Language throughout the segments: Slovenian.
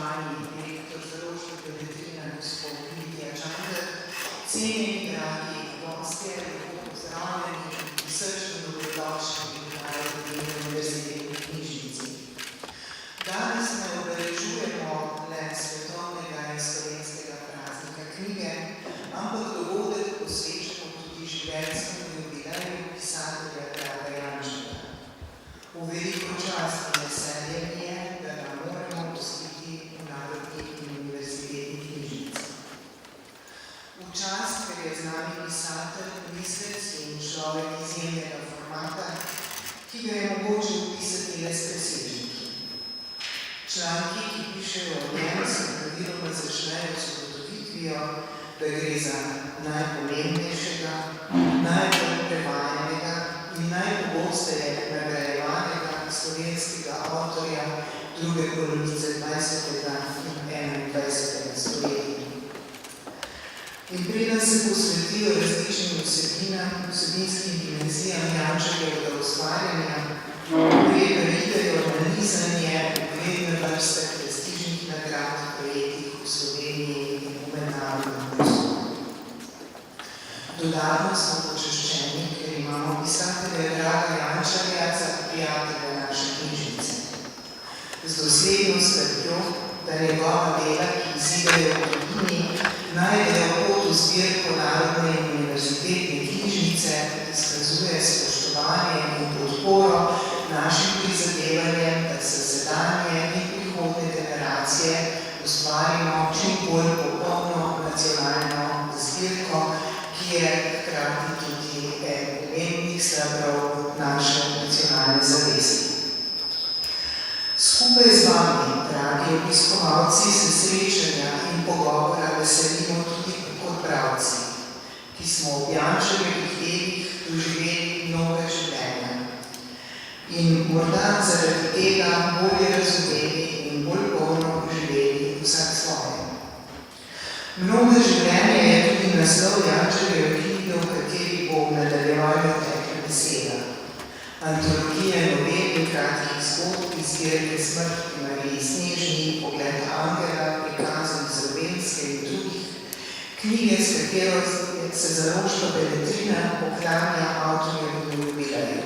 spoštovani direktor Založbe Beletrina, gospod Lidija Čander, cenjeni dragi gostje, lepo pozdravljeni in srčno dobrodošli v Narodni univerzitetni knjižnici. Danes ne obeležujemo le svetovnega in slovenskega praznika knjige, ampak dogodek posvečamo tudi življenjskemu jubileju pisatelja Draga Jančarja. V veliko čast in veselje mi je, da ga moramo gostiti v Narodni univerzitetni knjižnici. V čast, ker je z nami pisatelj, mislec in človek izjemnega formata, ki ga je mogoče opisati le s presežniki. Članki, ki pišejo o njem, se praviloma začnejo s ugotovitvijo, da gre za najpomembnejšega, najbolj prevajanega in najpogosteje nagrajevanega slovenskega avtorja druge polovice 20. in 21. stoletja. In preden se posvetijo različnim vsebinskim dimenzijam Jančarjevega ustvarjanja, pridejo nanizanje ugledne vrste prestižnih nagrad prejetih v Sloveniji in v mednarodnem prostoru. Dodatno smo počaščeni, ker imamo pisatelja Draga Jančarja za prijatelja naše knjižnice. Z dosledno skrbjo, da njegova dela, ki izidejo v tujini, najdejo pot v zbirko Narodne univerzitetne knjižnice, izkazuje spoštovanje in podporo našim prizadevanjem, da se sedanje in prihodne generacije ustvarimo čim bolj popolno nacionalno zbirko, ki je hkrati tudi eden pomembnih stebrov naše nacionalne zavesti. Skupaj z vami, dragi obiskovalci, se srečanja in pogovora veselimo tudi kot bralci, ki smo v Jančarjevih delih doživeli nove življenja in morda zaradi tega bolje razumeli in bolj polno živeli vsak svoje. Mnogo življenje je tudi naslov Jančarjeve knjige, v kateri bo v nadaljevanju tekla beseda. Antologije novel in kratkih zgodb iz zbirke Smrt Mariji Snežni, Pogled angela, prikazov iz Slovenske in drugih, knjige, s katero se Založba Beletrina poklanja avtorjevemu jubileju.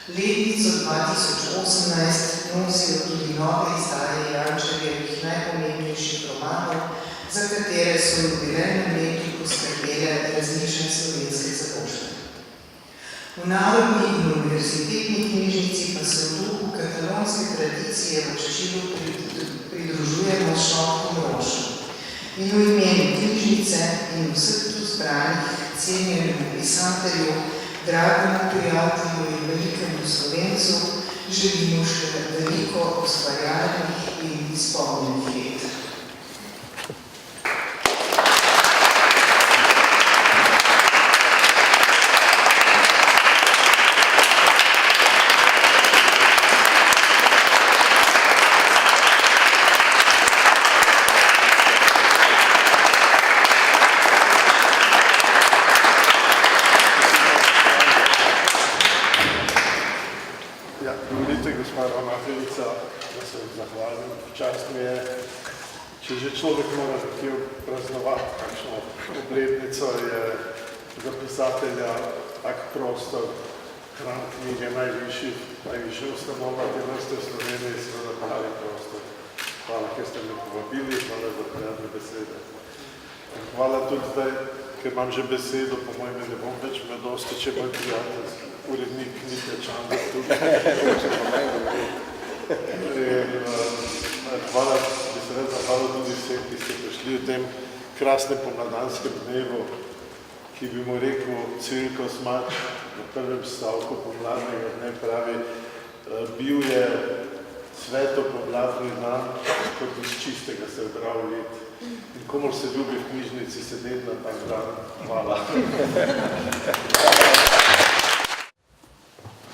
Letnico 2018 nosijo tudi nove izdaje Jančarjevih najpomembnejših romanov, za katere so v jubilejnem letu poskrbele različne slovenske založbe. V Narodni in univerzitetni knjižnici pa se v duhu katalonske tradicije v Čečilu pridružujemo s Šopkom Rošo. In v imenu knjižnice in vseh tu zbranih cenjenemu pisatelju, dragemu prijatelju in velikemu Slovencu želimo še veliko ustvarjalnih in izpolnjenih let. Čast mi je, če že človek mora nekje praznovati kakšno obletnico, je za pisatelja tak prostor, hram knjige najvišja ustanova, ki vrste v Sloveniji, seveda pravi prostor. Hvala, ker ste me povabili, hvala za prijatne besede. Hvala tudi zdaj, ker imam že besedo, po mojem ne bom več me dosti, če moj prijatelj, urednik Lidija Čander tudi. Hvala, bi se res zahvalil tudi vsem, ki ste prišli v tem krasnem pomladanskem dnevu, ki bi mu rekel Cvilko Smač na prvem stavku pomladnega dne pravi, bil je sveto pomladni dan, kot iz čistega se obral let. In komor se ljubi v knjižnici sedeti na tak dan, hvala.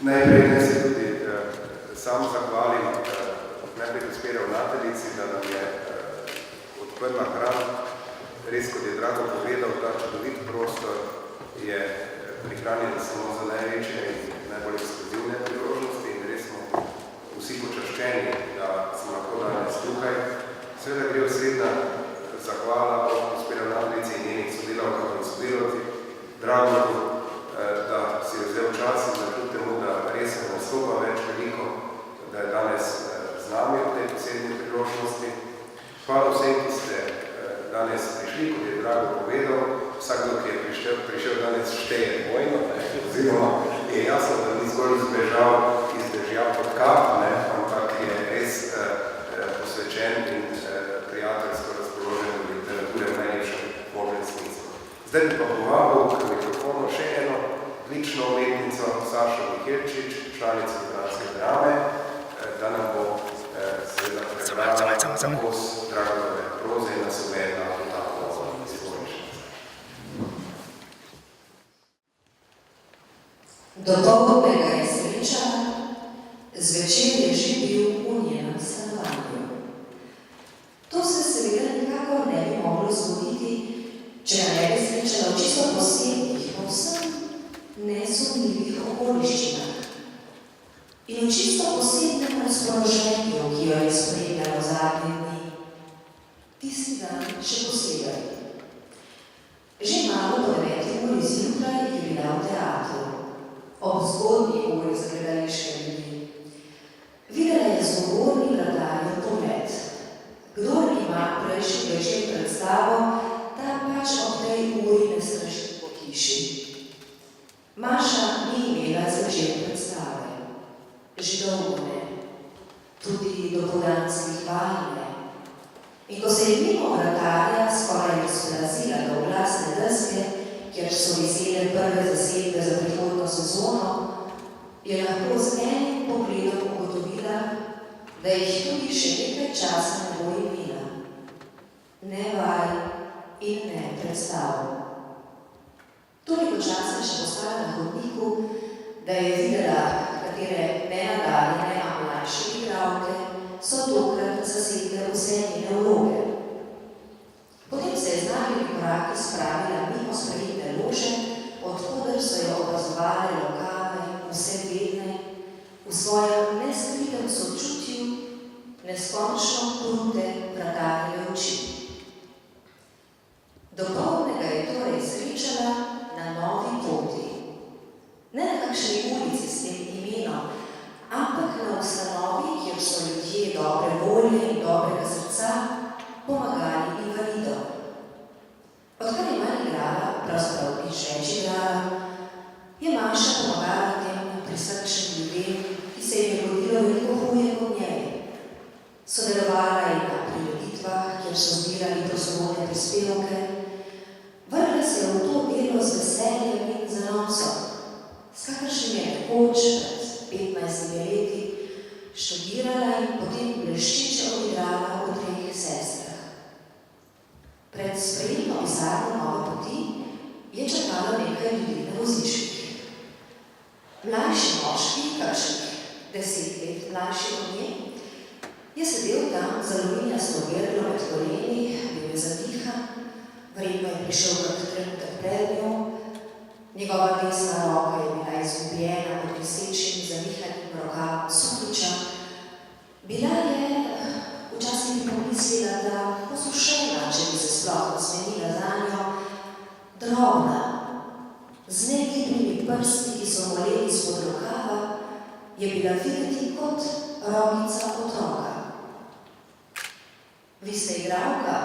Najprej ne se tudi sam zahvalim najprej gospe ravnateljici, da nam je odprla hram. Res, kot je Drago povedal, ta čudovit prostor je prihranjen samo za največje in najbolj ekskluzivne priložnosti in res smo vsi počaščeni, da smo lahko danes tukaj. Seveda gre osrednja zahvala gospe ravnateljici in njenih sodelavkah in sodelavci, Dragotu, da si je vzel čas in da kljub temu, da res ne nastopa več veliko, da je danes z nami v tej posebni priložnosti. Hvala vsem, ki ste danes prišli, kot je Drago povedal. Vsakdo, ki je prišel danes, šteje dvojno, oziroma je jasno, da ni zgolj izbežal pod kap, ampak je res posvečen in prijateljsko razpoložen v literature v najlepšem možnem smislu. Zdaj bi pa povabil k mikrofonu še eno odlično umetnico, Sašo Mihelčič, članico literarske drame, da nam bo seveda prebrala kos Dragove proze in nas uvedla v ta izvoriščenca. Dopoldnega je srečala, zvečer je že bil v njenem stanovanju. To se seveda nikakor ne bi moglo zgoditi, če ga ne bi srečala v čisto posebnih, povsem nesumljivih okoliščinah in v čisto posebnem razpoloženju, ki jo je spremljalo zadnje dni. Tisti dan še posebej. Že malo po 9 uri zjutraj je bila v teatru, ob zgodnji uri za gledališke ljudi. Videla je zgovorni vladarjev pogled. Kdor ima prejšnji večer predstavo, ta pač ob tej uri ne straši po hiši. Maša ni imela zvečer predstave. Že dolgo ne. Tudi dopoldanskih vaj ne. In ko se je mimo vratarja skoraj razplazila do glasne deske, kjer so visele prve zasedbe za prihodno sezono, je lahko z enim pogledom ugotovila, da jih tudi še nekaj časa ne bo imela. Ne vaj in ne predstav. Toliko časa še postala na hodniku, da je videla, katere nenadaljene, a mlajše igralke so tokrat zasedle vse njene vloge. Potem se je z nagimi koraki spravila mimo sprejetne lože, odkoder so jo opazovale lokave, vse vedne, v svojem neskritem sočutju, neskončno krute vratarjeve oči. Dopoldnega je torej srečala na novi poti. Ne na kakšni ulici s tem imenom, ampak na ustanovi, kjer so ljudje dobre volje in dobrega srca pomagali invalidom. Odkar je manj igrala, pravzaprav nič več igrala, je Maša pomagala tem prisrčnim ljudem, ki se jim je rodilo veliko huje kot njej. Sodelovala je na prireditvah, kjer so zbirali prostovoljne prispevke, vrgla se je v to delo z veseljem in zanosom, s kakršnim je nekoč pred 15 leti študirala in potem bleščeče odigrala v 3 sestrah. Pred sprejetno pisarno Nove poti je čakalo nekaj ljudi na voziških. Mlajši moški, kakšnih 10 let mlajši od nje, je sedel tam z aluminjasto grlo med koleni, bil je zadihan, verjetno je prišel kak trenutek pred njo, njegova desna roka je bila izgubljena pod visečim zavihanim rokavom suknjiča. Bila je, včasih bi pomislila, da posušena, če bi se sploh nasmenila zanjo, drobna, z negibnimi prsti, ki so moleli izpod rokava, je bila videti kot rokica otroka. Vi ste igralka,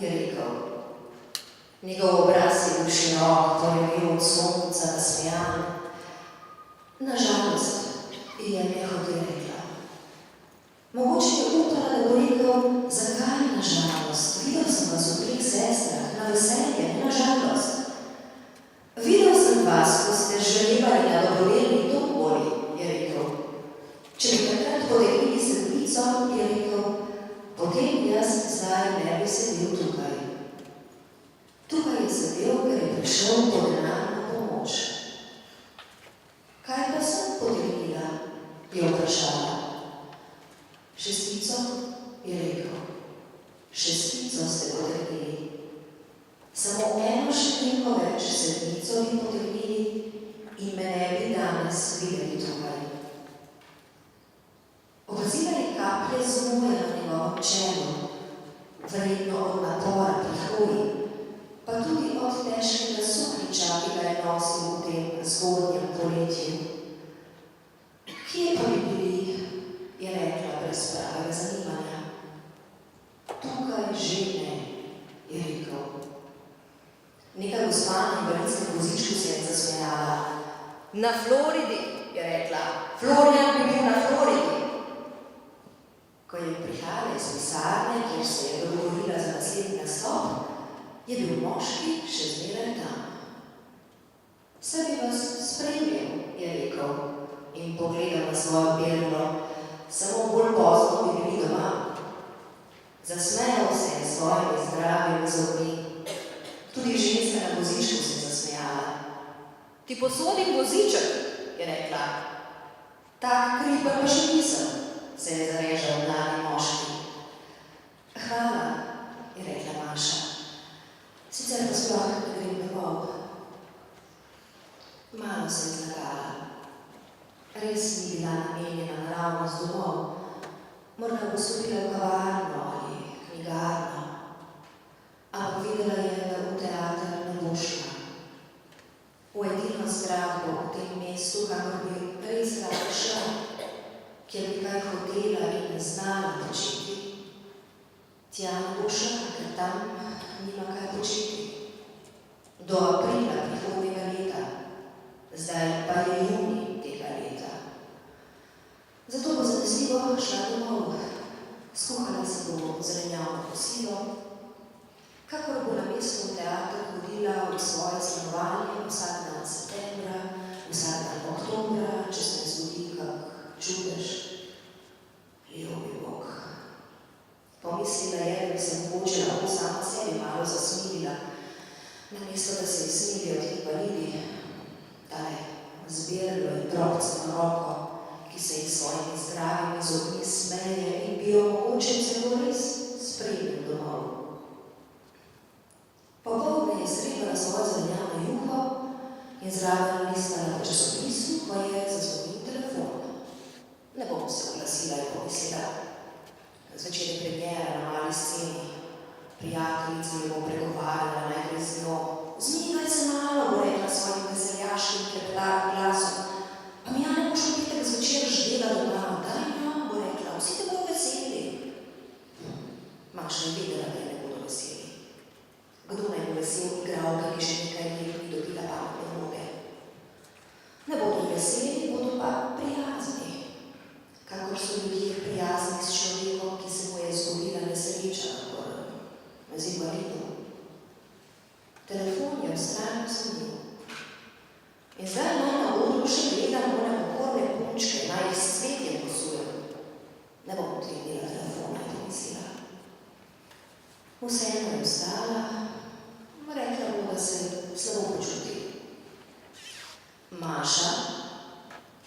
je rekel. Njegov obraz je bil širok, to je bil od sonca nasmejan. Nažalost, je nehote rekla. Mogoče je upala, da bo rekel, zakaj nažalost? Videl sem vas v 3 sestrah, na veselje, nažalost. Videl sem vas, ko ste želevali na dobrodelni tomboli, je rekel. Če bi takrat potegnili sedmico, je rekel, potem jaz zdaj ne bi sedel tukaj. Tukaj je sedel, ker je prišel po denarno pomoč. Kaj pa sem potegnila, je vprašala. 6, je rekel. 6 ste potegnili. Samo eno številko več 7 bi potegnili in me ne bi danes videli tukaj. Opazila je kaplje znoja na njegovem čelu, že ne, je rekel. Neka gospa na invalidskem vozičku se je zasmejala. Na Floridi, je rekla. Florian bi bil na Floridi. Ko je prihajala iz pisarne, kjer se je dogovorila za naslednji nastop, je bil moški še zmeraj tam. Saj bi vas spremljal, je rekel in pogledal na svojo perlo, samo bolj pozno bi bili doma. Zasmejal se je s svojimi zdravimi zobmi. Tudi ženska na vozičku se je zasmejala. Ti posodim voziček, je rekla. Tak kriper pa še nisem, se je zarežal mladi moški. Hvala, je rekla Maša. Sicer pa sploh ne grem domov. Malo se je zlagala. Res ni bila namenjena naravnost domov. Morda bo stopila v kavarno ali knjigarno. Ampak videla je, da v teater ne bo šla. V edino zgradbo v tem mestu, kamor bi res rada šla, kjer bi kaj hotela in ne znala početi. Tja ne bo šla, ker tam nima kaj početi. Do aprila prihodnjega leta. Zdaj pa je junij tega leta. Zato bo zanesljivo šla domov. Skuhala se bo zelenjavno kosilo, kakor bo na mesto v teater hodila v svoje stanovanje vsak dan septembra, vsak dan oktobra, če se ne zgodi kak čudež. Ljubi Bog. Pomislila je, da bi se mogoče lahko sama sebi malo zasmilila, namesto da se ji smilijo ti invalidi, taj zbirlo in drobceno roko, ki se jih svojimi zdravimi zobmi smeje in bi jo mogoče celo res spremil domov. Popoldne je srebala svojo zelenjavno juho in zraven listala v časopisu, ko je zazvonil telefon. Ne bom se oglasila, je pomislila. Zvečer je premiera na mali sceni. Prijateljica mi bo pregovarjala, naj gre z njo. Zmigaj se malo, bo rekla svojim veseljaškim klepetarim glasom. Pa mi ja ne boš v petek zvečer ždela doma, daj nam, bo rekla, vsi te bodo veseli. Maša je vedela, da ne bodo veseli. Kdo naj bo vesel igralka, ki že nekaj let ni dobila pametne vloge? Ne bodo veseli, bodo pa prijazni. Kakor so ljudje prijazni s človekom, ki se mu je zgodila nesreča, z invalidom. Telefon je v stranu zvonil. In zdaj naj na odru še gledam one pokorne punčke, naj jih s cvetjem posujem. Ne bom odklenila telefona, je pomislila. Vseeno je vstala, rekla bo, da se slabo počuti. Maša,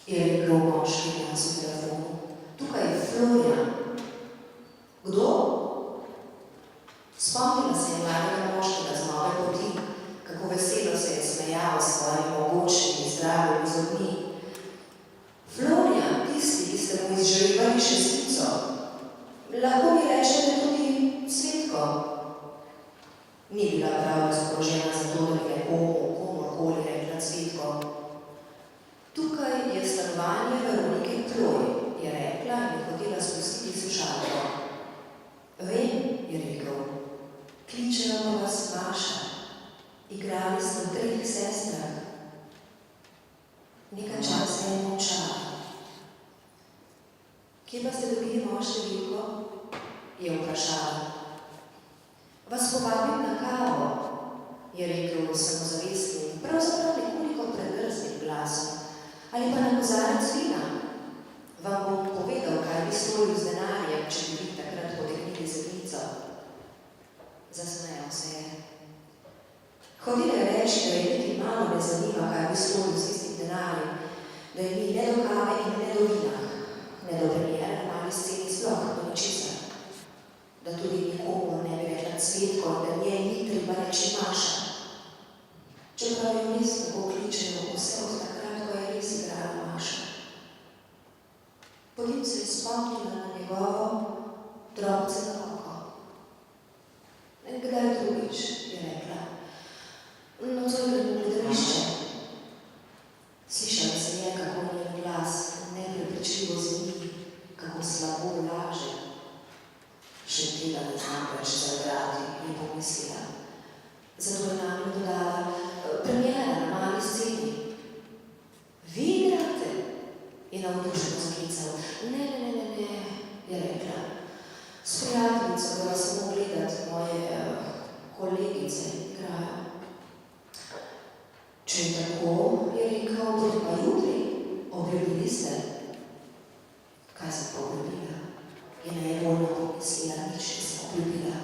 je rekel moški glas v telefonu, tukaj je Florian. Kdo? Spomnila se je mladega moškega z nove poti, kako veselo se je smejal s svojimi mogočnimi zdravimi zobmi. Florian, tisti, ki ste mu izžrebali šestico, lahko mi rečete tudi Cvetko. Ni bila prav razpoložena za to, da bi nekomu komorkoli rekla Cvetko. Tukaj je stanovanje Veronike Ploj, je rekla in hotela spustiti slušalko. Vem, je rekel. Kličela pa vas Maša. Igrali ste v 3 sestrah. Nekaj časa je molčala. Kje pa ste dobili mojo številko? Je vprašala. Vas povabim na kavo, je rekel samozavestnim, pravzaprav nekoliko predrznim glasom. Ali pa na kozarec vina. Vam bom povedal, kaj bi storil z denarjem, če bi vi takrat potegnili zrnico. Zasmejal se je. Hotela je reči, da je niti malo ne zanima, kaj bi storil s tistim denarjem, da je ni ne do kave in ne do vina, ne do premiere na mali sceni sploh, do ničesar. Da tudi nikomu ne bi rekla Cvetko, da njej ni treba reči Maša. Čeprav je res tako kličeno vse od takrat, ko je res igrala Maša. Potem se je spomnila na njegovo drobceno roko. Kdaj drugič, je rekla. No, to je bilo gledališče. Slišala se je, kako njen glas neprepričljivo zveni, kako slabo laže. Še čutila, da znam več zaigrati, je pomislila. Zato je nam dodala premiera na mali sceni. Vi igrate? Je navdušeno zaklical. Ne, je rekla. S prijateljico bila samo gledati, moje kolegice igrajo. Če je tako, je rekel, bodo pa jutri, obljubili ste. Kaj sem pa obljubila? Je najbolj pomislila, nič nisem obljubila.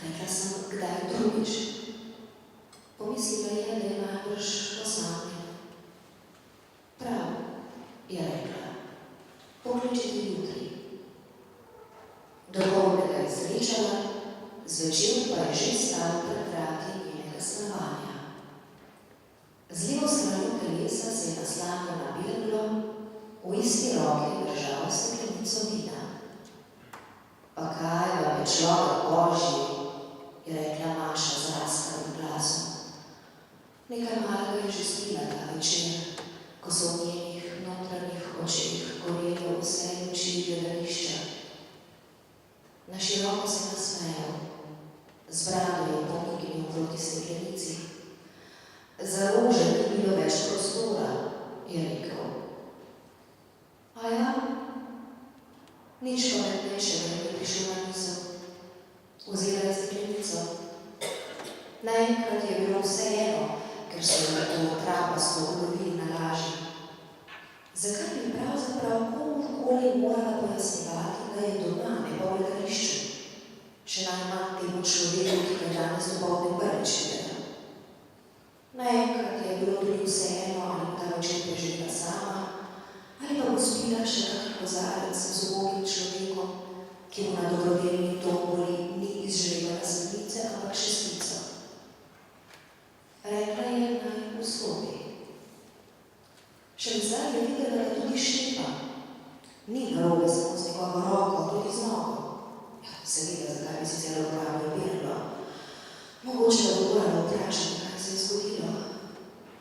Rekla sem, kdaj drugič. Pomislila je, da je najbrž osamljen. Prav, je rekla. Pokličite jutri. Dopoldne ga je srečala, zvečer pa je že stal pred vrati njenega stanovanja. Z levo strani telesa se je naslanjal na birlo, v isti roki držal steklenico vina. Pa kaj vam je človek Božji, je rekla Maša z raskanim glasom. Nekaj malega je že spila ta večer, ko so v njenih notranjih očeh gorele vse luči gledališča. Na široko se nasmejal, z brado je pomignil proti steklenici. Za rože ni bilo več prostora, je rekel. A ja, nič pametnejšega ni prišlo na misel. Vzela je steklenico. Naenkrat je bilo vseeno, ker so jo to trapasto ulovili na laži. Zakaj bi pravzaprav komurkoli morala pojasnjevati, da je doma, ne pa v gledališču? Še najmanj temu človeku, ki ga danes dopoldne prvič videla. Naenkrat je bilo tudi vseeno, ali ta večer preživela sama, ali pa bo spila še kak kozarec z ubogim človekom, ki mu na dobrodelni tomboli ni izžrebala sredice, ampak šestico. Rekla je, naj vstopi. Še zdaj je videla, da tudi šlepa. Ni narobe samo z njegovo roko, tudi z nogo. Ja, seveda, zakaj bi sicer uporabil birlo. Mogoče da bo morala vprašati, kaj se je zgodilo.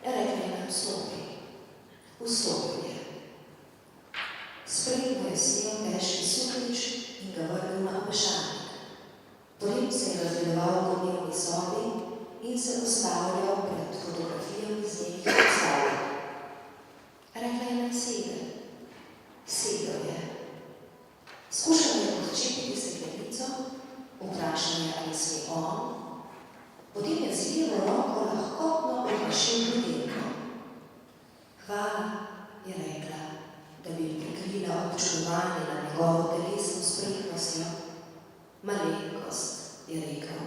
Rekla je, naj vstopi. Vstopil je. Sprednjo je snel težki suknič in ga vrnil na obešalnik. Potem se je razgledoval v dnevni sobi in se ustavljal pred fotografijami z njenih predstav. Rekla je, naj sede. Sedel je. Skušal je odčepiti steklenico, vprašal je, ali sme on. Potem je z levo roko lahkotno uhašil butelko. Hvala, je rekla, da bi prikrila občudovanje na njegovo telesno spretnostjo. Malenkost, je rekel.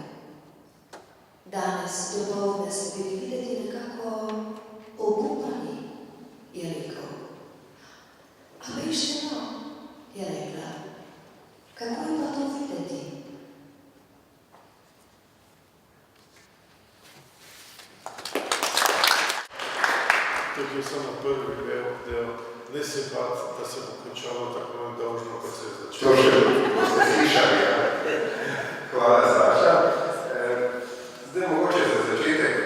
Danes dopoldne ste bili videti nekako obupani, je rekel. A veš, no, je rekla. Kako je pa to videti? To je bil samo prvi del. Ne se bati, da se bo končalo tako nedolžno, kot se je začelo. To še boste slišali, ja. Hvala, Saša. Zdaj mogoče za začetek,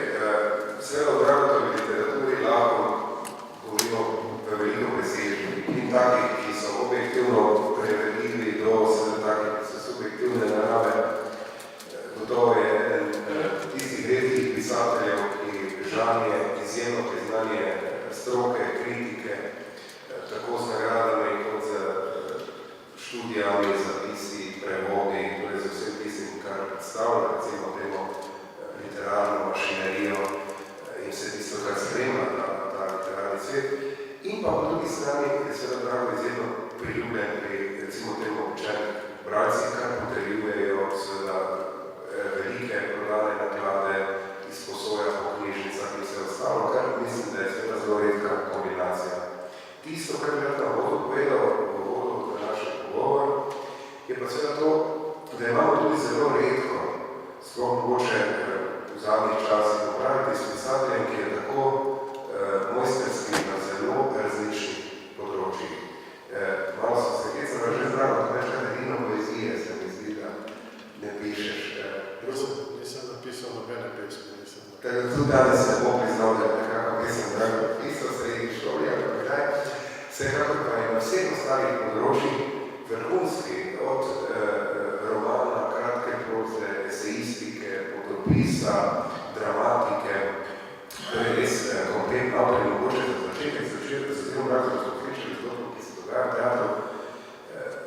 seveda o Dragotovi literaturi lahko govorimo v veliko presežnih in takih, ki so objektivno preverljivi do seveda takih, ki so subjektivne narave. Gotovo je eden tistih redkih pisateljev, ki žanje izjemno priznanje stroke, kritike, tako z nagradami kot z študijami, zapisi, prevodi, torej z vsem tistim, kar predstavlja, recimo temo literarno mašinerijo in vse tisto, kar spremlja ta literarni svet. In pa po drugi strani je seveda Drago izjemno priljubljen pri, recimo temu učenih bralcih, kar potrjujejo seveda velike prodane naklade, izposoja po knjižnicah in vse ostalo, kar mislim, da je seveda zelo redka kombinacija. Tisto, kar bi rad na vodu povedal, v vodu današnjega pogovora, je pa seveda to, da imamo tudi zelo redko, sploh mogoče v zadnjih časih opraviti s pisateljem, ki je tako mojsterski na zelo različnih področjih. Malo so se kecala že zdravo, da veš, kaj edino poezije se mi zdi, da ne pišeš. Nisem napisal nobene pesmi, nisem. Tako tudi danes se bo priznal, da je nekako pesem Drago napisal sredi šoli, ali kaj. Vsekakor pa je na vseh ostalih področjih vrhunski, od romana, opisa, dramatike, torej res kompletno avtorji mogoče za začetek začeti, za tem razlog smo kričali zgodbo, ki se dogaja v teatru.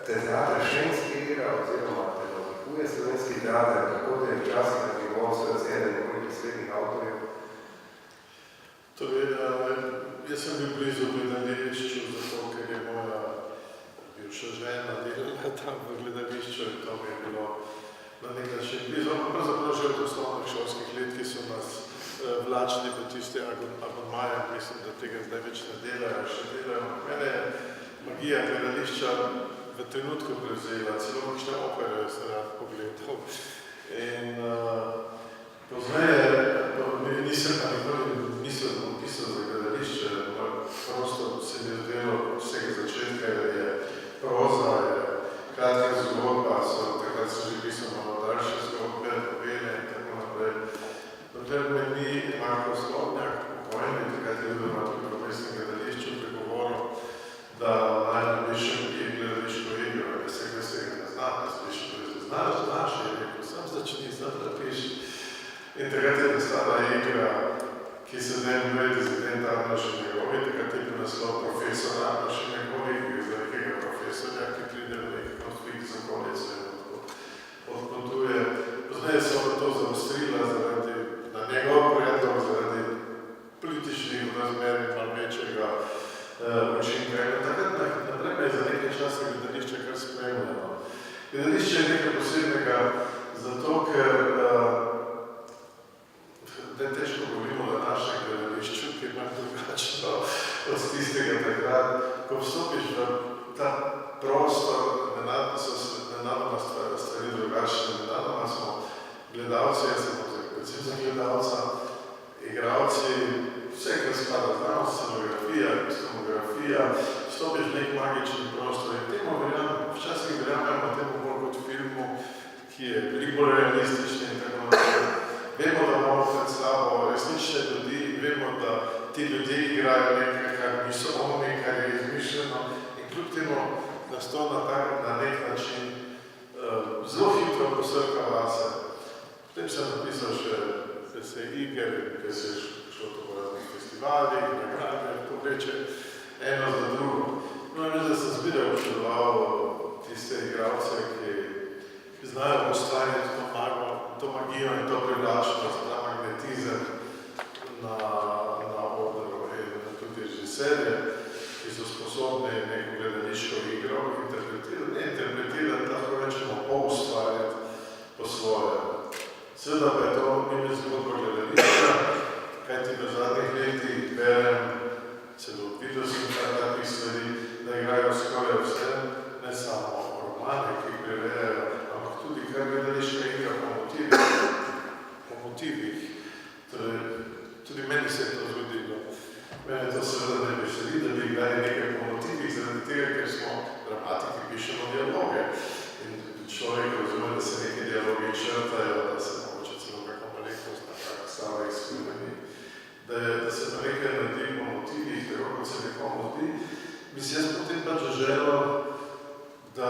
Teatr še inspirira oziroma te navdihuje slovenski teatr, tako da je včasih na njegovo srce eden nekoliko srednjih avtorjev. Torej, jaz sem bil blizu gledališču, zato ker je moja bivša žena delala tam v gledališču in to mi je bilo na nek način blizu. Pravzaprav že od osnovnih šolskih let, ki so nas vlačili v tiste abonmaje, mislim, da tega zdaj več ne delajo, še delajo. Mene je magija gledališča v trenutku prevzela, celo kakšne opere sem rad pogledal. In pozneje, nisem pa nikoli mislil, da bom pisal za gledališče, prosto se mi je zdelo od vsega začetka, je proza, je kratka zgodba, takrat sem že pisal malo daljše zgodbe, povele in tako naprej. Dokler me ni Marko Slobnjak, pokojni, takrat je bil tudi v mestnem gledališču, pregovoril, da naj napišem gledališko igro, da se tega ne znam, da spišem, da znaš, je rekel, sam začni, znam da piši. In takrat je nastala igra, ki se zdaj imenuje Rezident Arnoš in njegovi, takrat je bil naslov Profesor Arnoš in njegovi, za nekega profesorja, ki pride v neki konflikt z okolico in odpotuje. Pozneje so to zaostrila zaradi, na njegov predlog, zaradi političnih razmer in malo večjega učinka. In takrat naprej me je za nekaj časa gledališče kar spremljalo. Gledališče je nekaj posebnega zato, ker da težko govorimo o današnjem gledališču, ki je malo drugačno od tistega takrat. Ko vstopiš v ta prostor, nenadoma stvari drugačne, nenadoma smo gledalci, jaz sem predvsem za gledalca, igralci, vse, kar spada znamo, scenografija, kostumografija, vstopiš v nek magični prostor in temu verjamem, včasih verjamemo temu bolj kot filmu, ki je veliko bolj realistični in tako naprej. Vemo, da imamo pred slabo resnične ljudi, vemo, da ti ljudje igrajo nekaj, kar niso oni, kar je izmišljeno in kljub temu nas to na nek način zelo hitro posrka vase. Potem sem napisal še precej iger, ker se je šlo to po raznih festivalih, nagrade, to vleče eno za drugo. Moram reči, da sem zbiraj občudoval tiste igralce, ki znajo ustvarjati to magijo in to privlačnost, ta magnetizem na odru in tudi režiserje, ki so sposobni neko gledališko igro interpretirati, lahko rečemo, poustvarjati po svoje. Seveda pa je to ime zgodba gledališča, kajti v zadnjih letih berem, celo videl sem takih stvari, da igrajo skoraj vse, ne samo romane, ki jih prevejajo, ampak tudi kar gledališka igra po motivih. Torej, tudi meni se je to zgodilo. Mene to seveda ne veseli, da bi igrali nekaj po motivih, zaradi tega, ker smo dramatiki, pišemo dialoge. In človek razume, da se neki dialogi črtajo, da se mogoče celo kakva malenkost na tak stavek spremeni. Da se pa nekaj naredi po motivih, tako kot se nekomu zdi, bi si jaz potem pač želel, da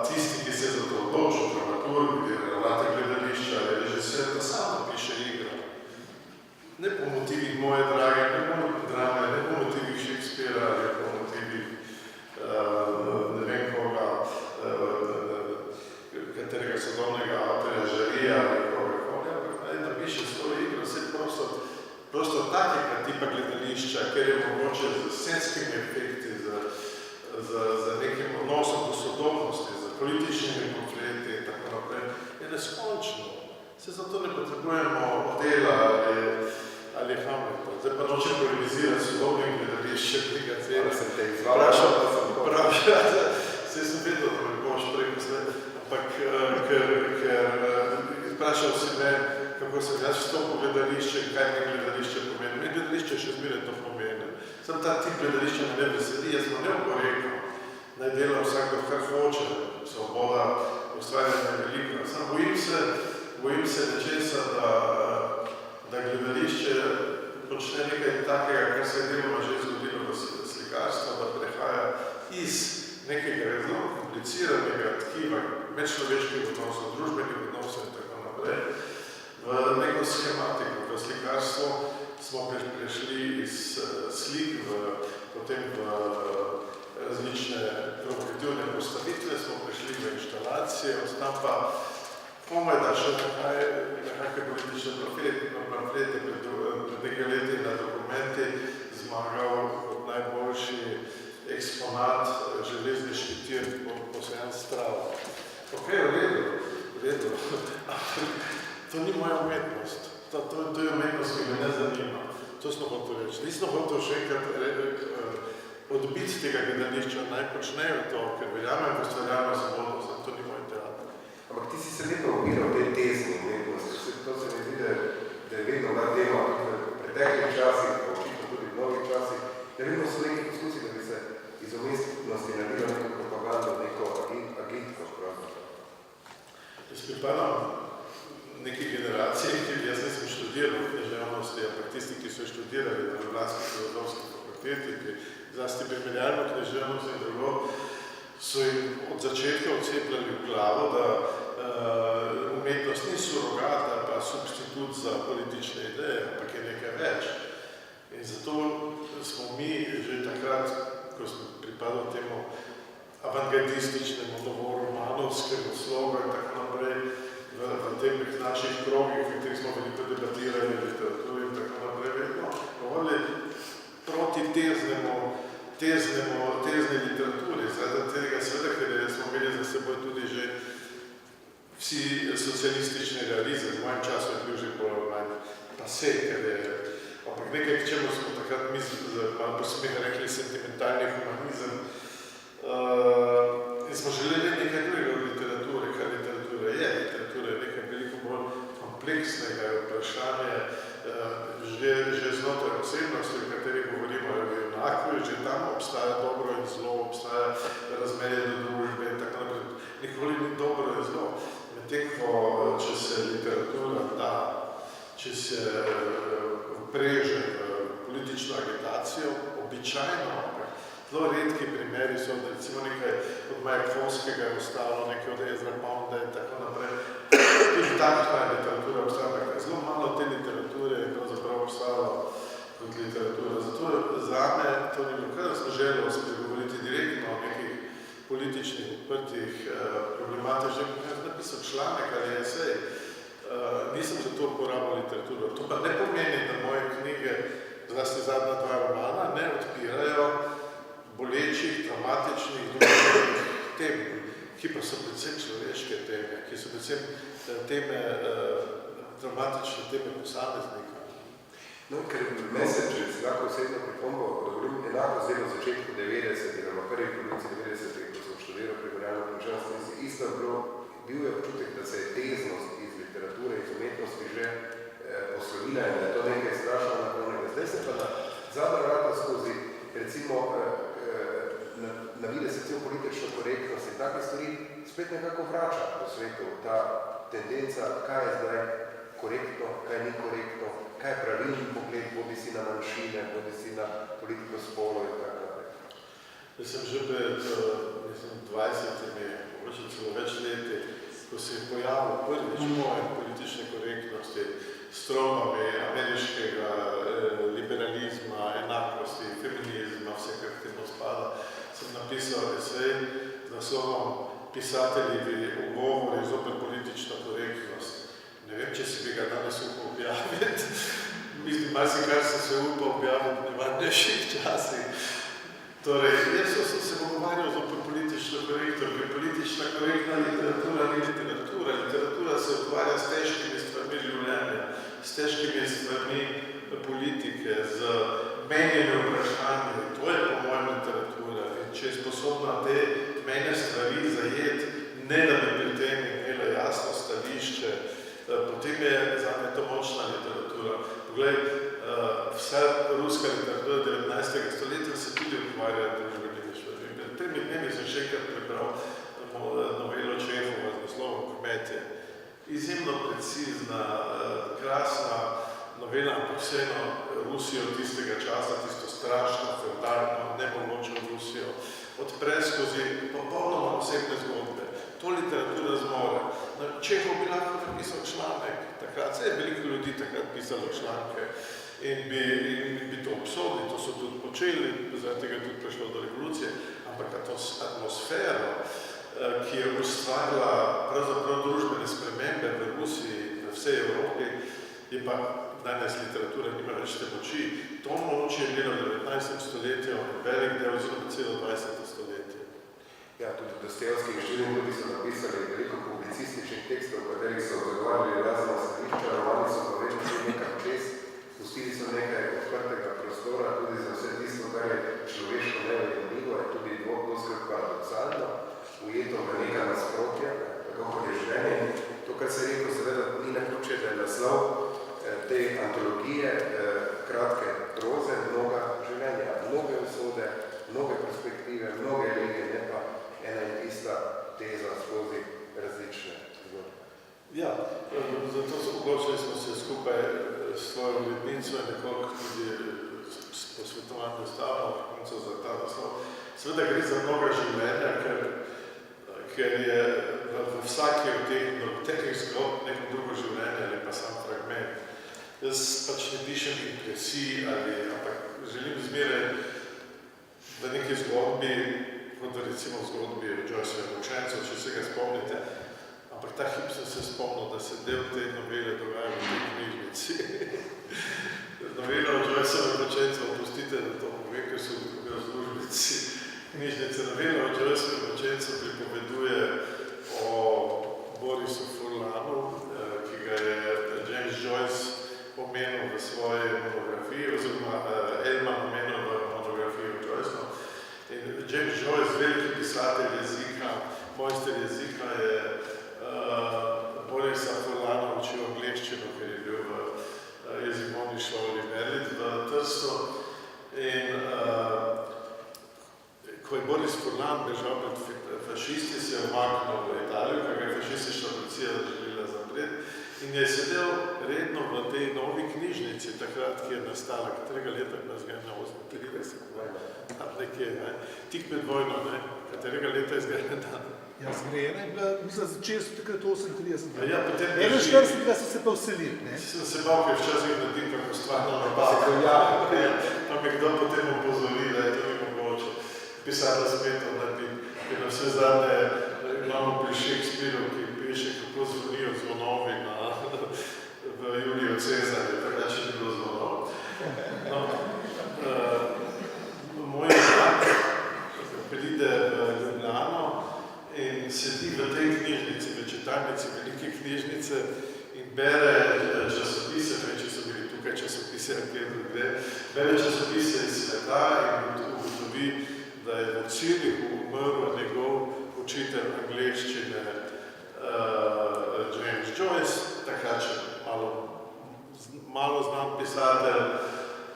tisti, ki se za to odločil, dramaturg, ravnatelj gledališča, režiser, da samo piše igro. Ne po motivih moje drage, ne po drame, ne po motivih Shakespearea, ne po motivih ne vem koga, katerega sodobnega avtorja Žarija ali koga, ampak da piše svojo igro, vse prosto takega tipa gledališča, ker je mogoče z scenskimi efekti, za nekim odnosom do sodobnosti, za političnimi konflikti in tako naprej, je neskončno. Se zato ne potrebujemo dela ali Hamleta. Zdaj pa nočem polemizirati sodobnim gledališčem, tega cena. Sem te izvračal, da sem vprašal. Saj sem vedel, da me boš preko zdaj, ampak ker vprašal si me, kako sem jaz vstopil v gledališče, kaj mi gledališče pomeni. Mi gledališče še zmeraj to pomeni. Sam ta tip gledališča me ne veseli, jaz sem ne rekel, naj dela vsakdo kar hoče, svoboda, ustvarjanje veliko. Sam bojim se nečesa, da gledališče počne nekaj takega, kar se je deloma že zgodilo v slikarstvu, da prehaja iz nekega zelo kompliciranega tkiva medčloveških odnosov, družbenih odnosov in tako naprej, v neko schematiko. V slikarstvo smo prešli iz slik potem v različne provokativne postavitve, smo prišli v inštalacije, ostam pa komaj da še nekakve politične pamflete pred nekaj leti na dokumenti zmagal kot najboljši eksponat železniški tir posejan strava. Ok, v redu, to ni moja umetnost. To je umetnost, ki me ne zanima. To smo hotel reči. Nismo hotel še enkrat odbiti tega gledališča, naj počnejo to, ker verjamem v ustvarjalno svobodnost, to ni moj teatr. Ampak ti si se vedno obiral te tezni umetnosti. To se mi zdi, da je vedno ta tema v preteklih časih, pa očitno tudi v novih časih, da vedno so neki poskusi, da bi se iz umetnosti naredilo neko propagando, neko agitko. Jaz pripadam neki generaciji, ki jaz nisem študiral v književnosti, ampak tisti, ki so študirali na Ljubljanski filozofski fakulteti, ki zlasti primerjalno književnost in drugo, so jim od začetka odcepljali v glavo, da umetnost ni surogata, pa substitut za politične ideje, ampak je nekaj več. In zato smo mi že takrat, ko smo pripadali temu avantgardističnemu, novoromanovskemu slogu in tako naprej, v tem naših krogih, v katerih smo veliko debatirali literaturi in tako naprej, vedno govorili proti tezni literaturi, zaradi tega seveda, ker smo imeli za seboj tudi že vsi socialistični realizem. V mojem času je bil že bolj manj pasej, ker je ampak nekaj, k čemu smo takrat mislili, malo posmeh rekli sentimentalni humanizem. In smo želeli nekaj drugega od literature, kar literatura je. Literatura je nekaj veliko bolj kompleksnega vprašanje, že znotraj osebnosti, o kateri govorimo, je enako, že tam obstaja dobro in zlo, obstaja razmerje do družbe in tako naprej. Nikoli ni dobro in zlo. Medtem ko, če se literatura da, če se vpreže v politično agitacijo, običajno, zelo redki primeri so, da recimo nekaj od Majakovskega je ostalo, nekaj od Ezra Pounda in tako naprej. Tudi takšna literatura obstaja, ampak zelo malo te literature je pravzaprav obstalo kot literatura. Zato zame to ni bilo, kada smo želeli spregovoriti direktno o nekih političnih odprtih problematičnih, ker sem napisal članek ali esej, nisem za to uporabil literaturo. To pa ne pomeni, da moje knjige, zlasti zadnja dva romana, ne odpirajo bolečih, traumatičnih, družbenih tem, ki pa so predvsem človeške teme, ki so predvsem traumatične teme posameznika. No, ker mesec, če si lahko osebno pripombo, govorim enako zdaj na začetku 90-ih, ali prvi polovici 90-ih, ko sem študiral primerjalno književnost, isto je bilo, bil je občutek, da se je teznost iz literature, iz umetnosti že poslovila in da je to nekaj strašno naklonjega. Zdaj se pa na zadnja vrata skozi, recimo, na videz recimo politično korektnost in take stvari spet nekako vrača v svetu ta tendenca, kaj je zdaj korektno, kaj ni korektno, kaj je pravilni pogled, bodi si na manjšine, bodi si na politiko spolov in tako naprej. Jaz sem že pred 20-imi, mogoče celo več leti, ko se je pojavil prvič pojem politične korektnosti s tromami ameriškega liberalizma, enakosti, feminizma, vse, kar k temu spada, sem napisal esej z naslovom Pisateljevi ugovori zoper politično korektnost. Ne vem, če si bi ga danes upal objaviti. Mislim, marsikar sem se upal objaviti v nevarnejših časih. Torej, jaz sem se pogovarjal zoper politično korektnost, ker politična korektna literatura ni literatura. Literatura se ukvarja s težkimi stvarmi življenja, s težkimi stvarmi politike, z menjenjem vprašanj. To je po mojem literatura. In če je sposobna te mene stvari zajeti, ne da bi pri tem imela jasno stališče, potem je zame to močna literatura. Poglej, vsa ruska literatura 19. stoletja se tudi ukvarja družbenimi stvarmi. Pred 3 dnevi sem še enkrat prebral novelo Čehova z naslovom Kmetje. Izjemno precizna, krasna novela, ampak vseeno Rusijo tistega časa, tisto strašno, feudalno, nemogočno Rusijo, odpre skozi popolnoma osebne zgodbe. to literatura zmore. Čehov bi lahko napisal članek, takrat se je veliko ljudi takrat pisalo članke in bi to obsodili, to so tudi počeli, zaradi tega je tudi prišlo do revolucije, ampak atmosfero, ki je ustvarila pravzaprav družbene spremembe v Rusiji, v vsej Evropi, je pa danes literatura nima več te moči. To moč je bilo v 19. stoletju, velik del oziroma celo 20. stoletje. Ja, tudi Dostojevski in številni ljudi so napisali veliko publicističnih tekstov, v katerih so zagovarjali razna stališča, romani so pa vedno še nekaj čez, pustili so nekaj odprtega prostora, tudi za vse tisto, kar je človeško neverjetno, je tudi doskrat paradoksalno, ujeto v nekaj nasprotja, tako kot je življenje. To, kar se je rekel, seveda ni naključje, da je naslov te antologije, kratke proze, mnoga življenja, mnoge usode, mnoge perspektive, mnoge lige, ne pa ena in ista teza skozi različne zgodbe. Ja, zato odločili smo se skupaj s svojo urednico in nekoliko tudi posvetovanju stavno za ta naslov. Seveda gre za mnoga življenja, ker je v vsaki od teh zgodb neko drugo življenje ali pa sam fragment. Jaz pač ne pišem impresij, ampak želim zmeraj v neki zgodbi, kot recimo v zgodbi Joyceovih učencev, če se ga spomnite, ampak ta hip sem se spomnil, da se del te novele dogaja v tej knjižnici. Novela o Joyceovih učencev, opustite, da to povem, ker so v združnici knjižnice. Novela o Joyceovih učencev pripoveduje o Borisu Furlanu, ki ga je James Joyce omenil v svoji monografiji, oziroma Elman omenil v monografiji o Joyceu. In James Joyce, veliki pisatelj jezika, mojster jezika, je Borisa Furlana učil angleščino, ker je bil v jezikovni šoli Merlit v Trstu. In ko je Boris Furlan bežal pred fašisti, se je umaknil v Italijo, ker ga je fašistična policija želela zapreti. In je sedel redno v tej novi knjižnici, takrat, ki je nastala, katerega leta je bila zgrajena 38, nekje, tik med vojno, katerega leta je zgrajena. Ja, zgrajena je bila, mislim, začeli so takrat 38. Ja, potem 41 so se pa vselili, ne? Sem se bal, ker včasih naredim kako stvarno napad. Pa me kdo potem opozori, da je to ni mogoče. Pisala smetov narediti, ker na vse zadnje imamo pri Shakespeareu, ki piše, kako zvonijo zvonovi v Juliju Cezarju, takrat še ni bilo zvonov. Moj brat pride v Ljubljano in sedi v tej knjižnici, v čitalnici velike knjižnice in bere časopise, če so bili tukaj časopise, bere časopise iz sveta in ugotovi, da je v Cirihu umrl njegov učitelj angleščine James Joyce, takrat še malo znan pisatelj.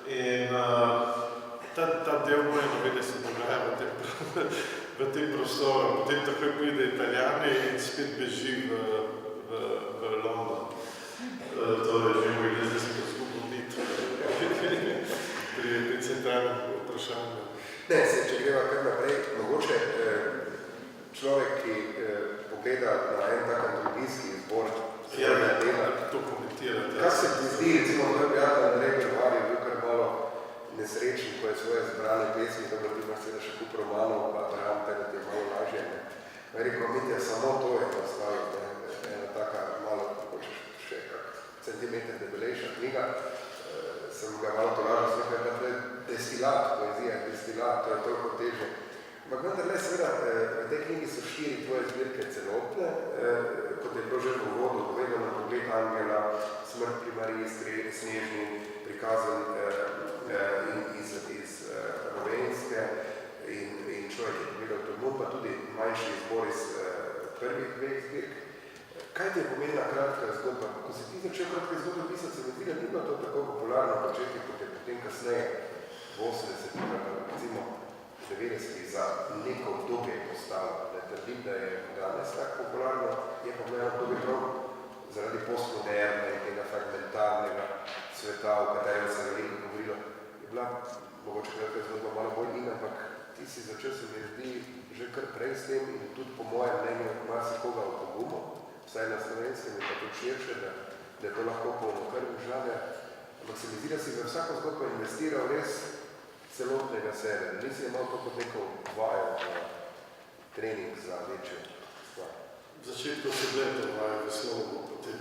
In ta del moje novele se dogaja v tem prostoru. Potem takoj pride Italijani in spet beži v London. To je že moj glede, sem ga zgubil nit pri centralnem vprašanju. Ne, če greva kar naprej, mogoče človek, ki pogleda na en tak antologijski izbor svojega dela, to komentirate. Kaj se ti zdi, recimo, da bi Andrej Grvar je bil kar malo nesrečen, ko je svoje zbrane pesmi, dobro, ti imaš seveda še kup romanov, pa Rampe, da ti je malo lažje. Je rekel, Mitja, samo to je ostalo, ena taka malo, hočeš še kak centimeter debelejša knjiga. Sem ga malo tolažil, sem rekel, da to je destilat, poezija, destilat, to je toliko teže. Ampak vendar le, seveda, v tej knjigi so 4 tvoje zbirke celotne, kot je bilo že v uvodu povedano, Pogled angela, Smrt pri Mariji Snežni, prikazan iz Rovenske in Človek je povedal tomu, pa tudi manjši izbor iz prvih 2 zbirk. Kaj ti je pomenila kratka zgodba? Ko si ti začel kratke zgodbe pisati, se mi zdi, da ni bilo to tako popularno početi, kot je potem kasneje, v 80-ih, recimo 90-ih, za neko obdobje postalo. Ne trdim, da je danes tako popularno, je pa bilo obdobje prav zaradi postmoderne in tega fragmentarnega sveta, v katerem se veliko govorilo. Je bila mogoče kratka zgodba malo bolj in, ampak ti si začel, se mi zdi, že kar prej s tem in tudi po mojem mnenju marsikoga opogumo, vsaj na slovenskem in pa tudi širše, da je to lahko polnokrvni žanr. Ampak se mi zdi, da si v vsako zgodbo investiral res celotnega sebe. Nisi imel to kot neko vajo, trening za večjo stvar. V začetku se gledal vajo v slovo, potem.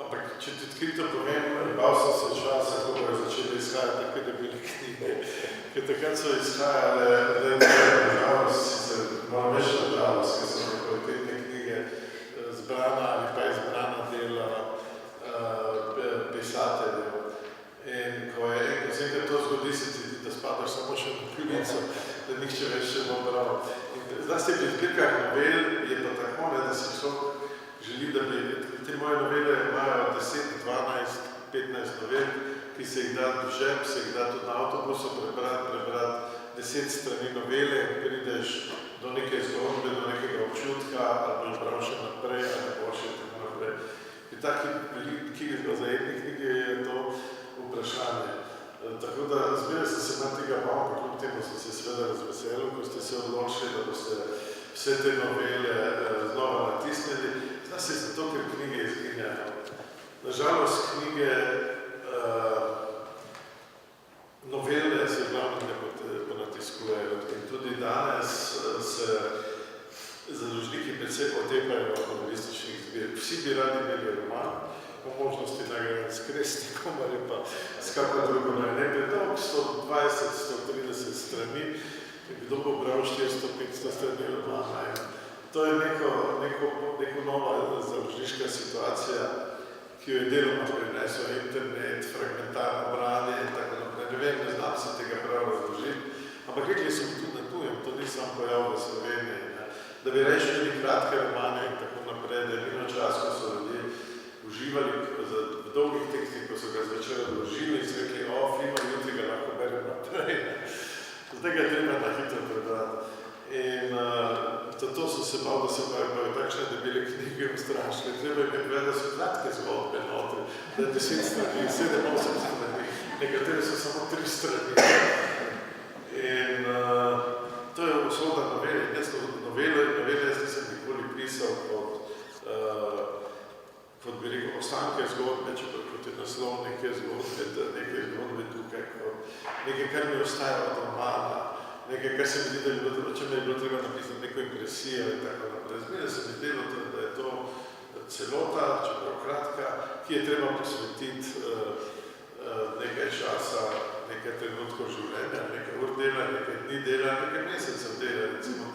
Ampak, če ti odkrito povem, bal sem se časa, ko bojo začeli izhajati tako debele knjige. Ker takrat so izhajale, da je nažalost, sicer malo več nažalost, ker so kvalitetne knjige zbrana ali pa izbrana dela pisateljev. In ko je enkrat se to zgodi, se ti, da spadaš samo še na kljubico, da nihče več še bo bral. Zlasti pri zbirkah novel je pa tako, da si človek želi, da bi te moje novele imajo 10, 12, 15 novel, ki se jih da v žep, se jih da tudi na avtobusu prebrati 10 strani novele, prideš do neke zgodbe, do nekega občutka, ali boš bral še naprej, ali boš še tako naprej. Pri taki veliki zajetni knjigi je to vprašanje. Tako da zmeraj sem se manj tega bal, pa kljub temu sem se seveda razveselil, ko ste se odločili, da boste vse te novele znova natisnili. Zlasti zato, ker knjige izginjajo. Nažalost, knjige, novele se glavno ne ponatiskujejo. In tudi danes se založniki predvsej otepajo novelističnih zbirk. Vsi bi radi imeli roman, po možnosti nagrajati s Kresnikom ali pa s kako drugo naj ne predolg, 120-130 strani, kdo bo bral 400-500 strani romana. To je neko nova založniška situacija, ki jo je deloma prinesel internet, fragmentarno branje in tako naprej. Ne vem, ne znam se tega prav razložiti, ampak rekli so mi tudi na tujem, to ni sam pojav v Sloveniji, da bi rešili kratke romane in tako naprej, da je bilo čas, ko so ljudje uživali v dolgih tekstih, ko so ga zvečer odložili in so rekli, fino, jutri ga lahko berem naprej. Zdaj ga treba na hitro prebrati. In zato so se bal, da se bojo takšne debele knjige ustrašili. Treba jim je povedati, da so kratke zgodbe notri, da je 10 strani, 7-8 strani, nekatere so samo 3 strani. In to je usoda novele. Novele jaz nisem nikoli pisal kot bi rekel, ostanke zgodbe, čeprav kot je naslovnike zgodbe, neke zgodbe tukaj, nekaj, kar mi ostaja od romana, nekaj, kar se mi zdi, da če mi je bilo treba napisati neko impresijo in tako naprej. Zmeraj se mi zdelo, da je to celota, čeprav kratka, ki je treba posvetiti nekaj časa, nekaj trenutkov življenja, nekaj ur dela, nekaj dni dela, nekaj mesecev dela. Recimo,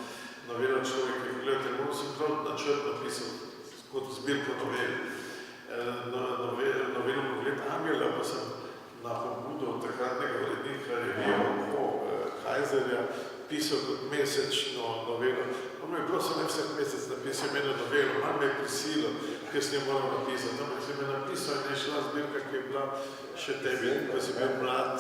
novelo Človek, ki gledate, sem prav načrtno pisal kot zbirko novel. Novelo Pogled Angela pa sem na pobudo takratnega urednika revije Kajzerja pisal kot mesečno novelo. On me je prosil, ne vsak mesec napisal eno novelo, manj me je prisilo, ker sem jo moral napisati. Ampak sem jo napisal in je šla zbirka, ki je bila še tebi, ko si bil mlad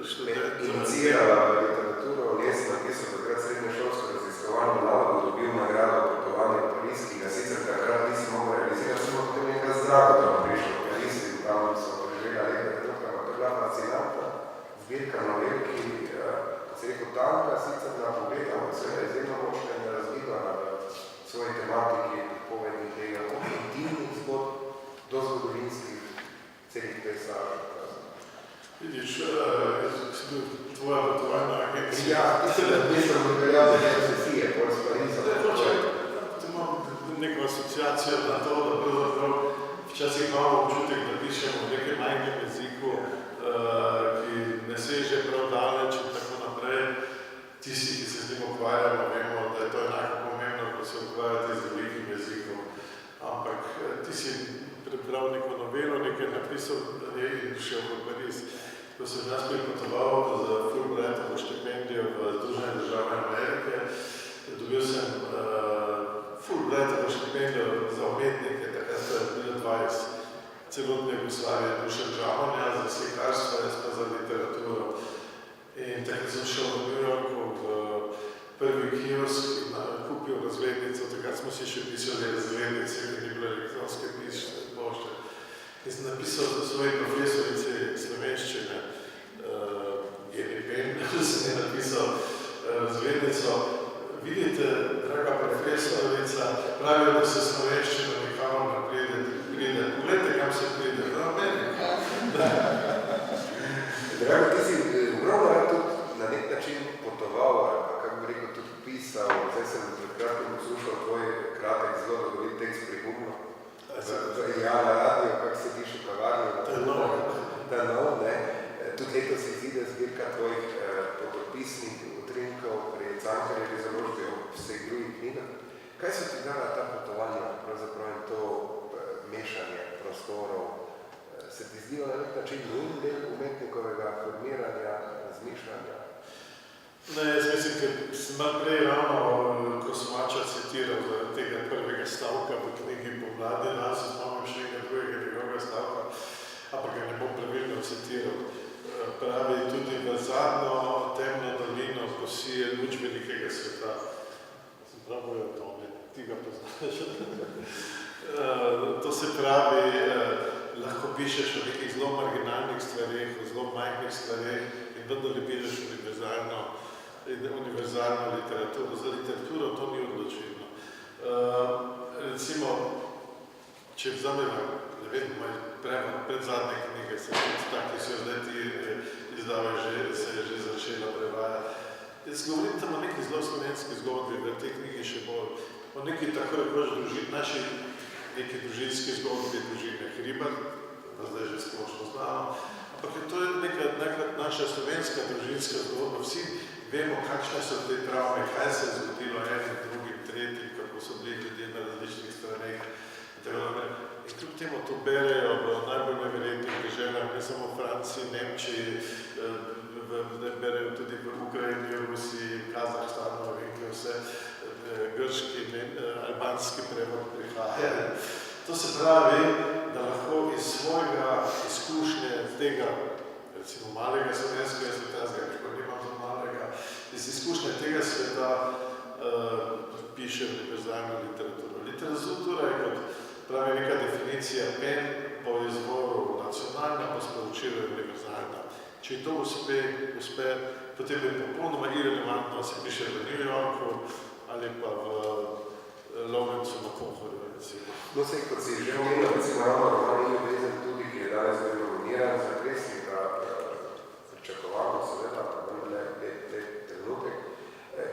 študent. Inicirala literaturo Lesna, ki so takrat srednješolsko raziskovalno nalogo dobil nagrado potovanja v Pariz, ki ga sicer takrat nisi mogel realizirati, samo potem nekaj zdravo tam prišel v Pariz in tam so preživela leta trenutka. To je bila fascinantna zbirka novel, ki se je rekel tanka, sicer na pogled, ampak se je izjemno močna in razgibana v svoji tematiki povednih tega od intimnih zgodb do zgodovinskih celih pejsažev. Vidiš, tvoja potovalna agencija. Ja, mislim, da je veljal za sesije, bolj s Pariza. Imam neko asociacijo na to, da pravzaprav včasih imamo občutek, da pišemo v nekem majhnem jeziku, ki ne seže prav daleč in tako naprej. Tisti, ki se z njim ukvarjamo, vemo, da je to enako pomembno, ko se ukvarjate z velikim jezikom. Ampak ti si prebral neko novelo, nekaj napisal in šel v Pariz. Ko sem jaz pripotoval za Fulbrightovo štipendijo v Združene države Amerike, dobil sem Fulbrightovo štipendijo za umetnike, takrat je bilo 20 celotne Jugoslavije, Dušan Žavanja za slikarstvo, jaz pa za literaturo. In takrat sem šel v New Yorku v prvi kiosk in kupil razglednico, takrat smo si še pisali razglednice, ker ni bilo elektronske pošte. In sem napisal za svoji profesorici slovenščine, Jeni Pen, res novica, pravijo, da se slovenščina nikamor ne pride. Poglejte, kam se pride, v Amerika. Drago, ti si ogromno rad tudi na nek način potoval, ali pa kako bi rekel, tudi pisal. Zdaj sem pred kratkim poslušal tvoj kratek, zelo dolgovit tekst Prigumno. Ja, na radio, kako sediš v kavarni. To je nov. To je nov, ne. Tudi letos izide zbirka tvojih potopisnih utrinkov pri Cankarjevi založbi ob vseh drugih knjigah. Kaj so ti dala ta potovanja, pravzaprav in to mešanje prostorov? Se ti zdijo na nek način nujen del umetnikovega formiranja, razmišljanja? Ne, jaz mislim, ker sem malo prej ravno Kosomača citiral tega prvega stavka v knjigi Pomladi, nas imamo še nekaj drugega njegovega stavka, ampak ga ne bom pravilno citiral. Pravi, tudi v zadnjo temno dolino posije luč velikega sveta. Sem pravi, Tome, ti ga poznaš. To se pravi, lahko pišeš o nekih zelo marginalnih stvareh, o zelo majhnih stvareh in vendar pišeš univerzalno literaturo. Za literaturo to ni odločilno. Recimo, če vzamemo, ne vem, moj predzadnje knjige, se taki so zdaj ti izdave, se je že začela prevajati. Jaz govorim tam o neki zelo slovenski zgodbi, v tej knjigi še bolj, o neki tako rekoč naši neki družinski zgodbi družine Hribar, zdaj že splošno znamo, ampak to je neka naša slovenska družinska zgodba. Vsi vemo, kakšne so te travme, kaj se je zgodilo enim, drugim, tretjim, kako so bili ljudje na različnih straneh. In kljub temu to berejo v najbolj neverjetnih deželah, ne samo v Franciji, Nemčiji, berejo tudi v Ukrajini, Rusiji, Kazahstanu, vem, vse grški, albanski prevod prihaja. To se pravi, da lahko iz svojega izkušnje tega, recimo malega slovenskega sveta, zdaj kako nimam za malega, iz izkušnje tega sveta piše univerzalno literaturo. Literatura je kot pravi neka definicija pen po izvoru nacionalna, pa sporočilo je univerzalna. Če to uspe, potem je popolnoma irelevantno, se piše v New Yorku ali pa v Lovencu na Pohorju, recimo. No, sej, kot si že omenil, recimo ravno roman Ljubezen tudi, ki je danes zelo nominiran za Kresnika, pričakovano seveda, pa le trenutek.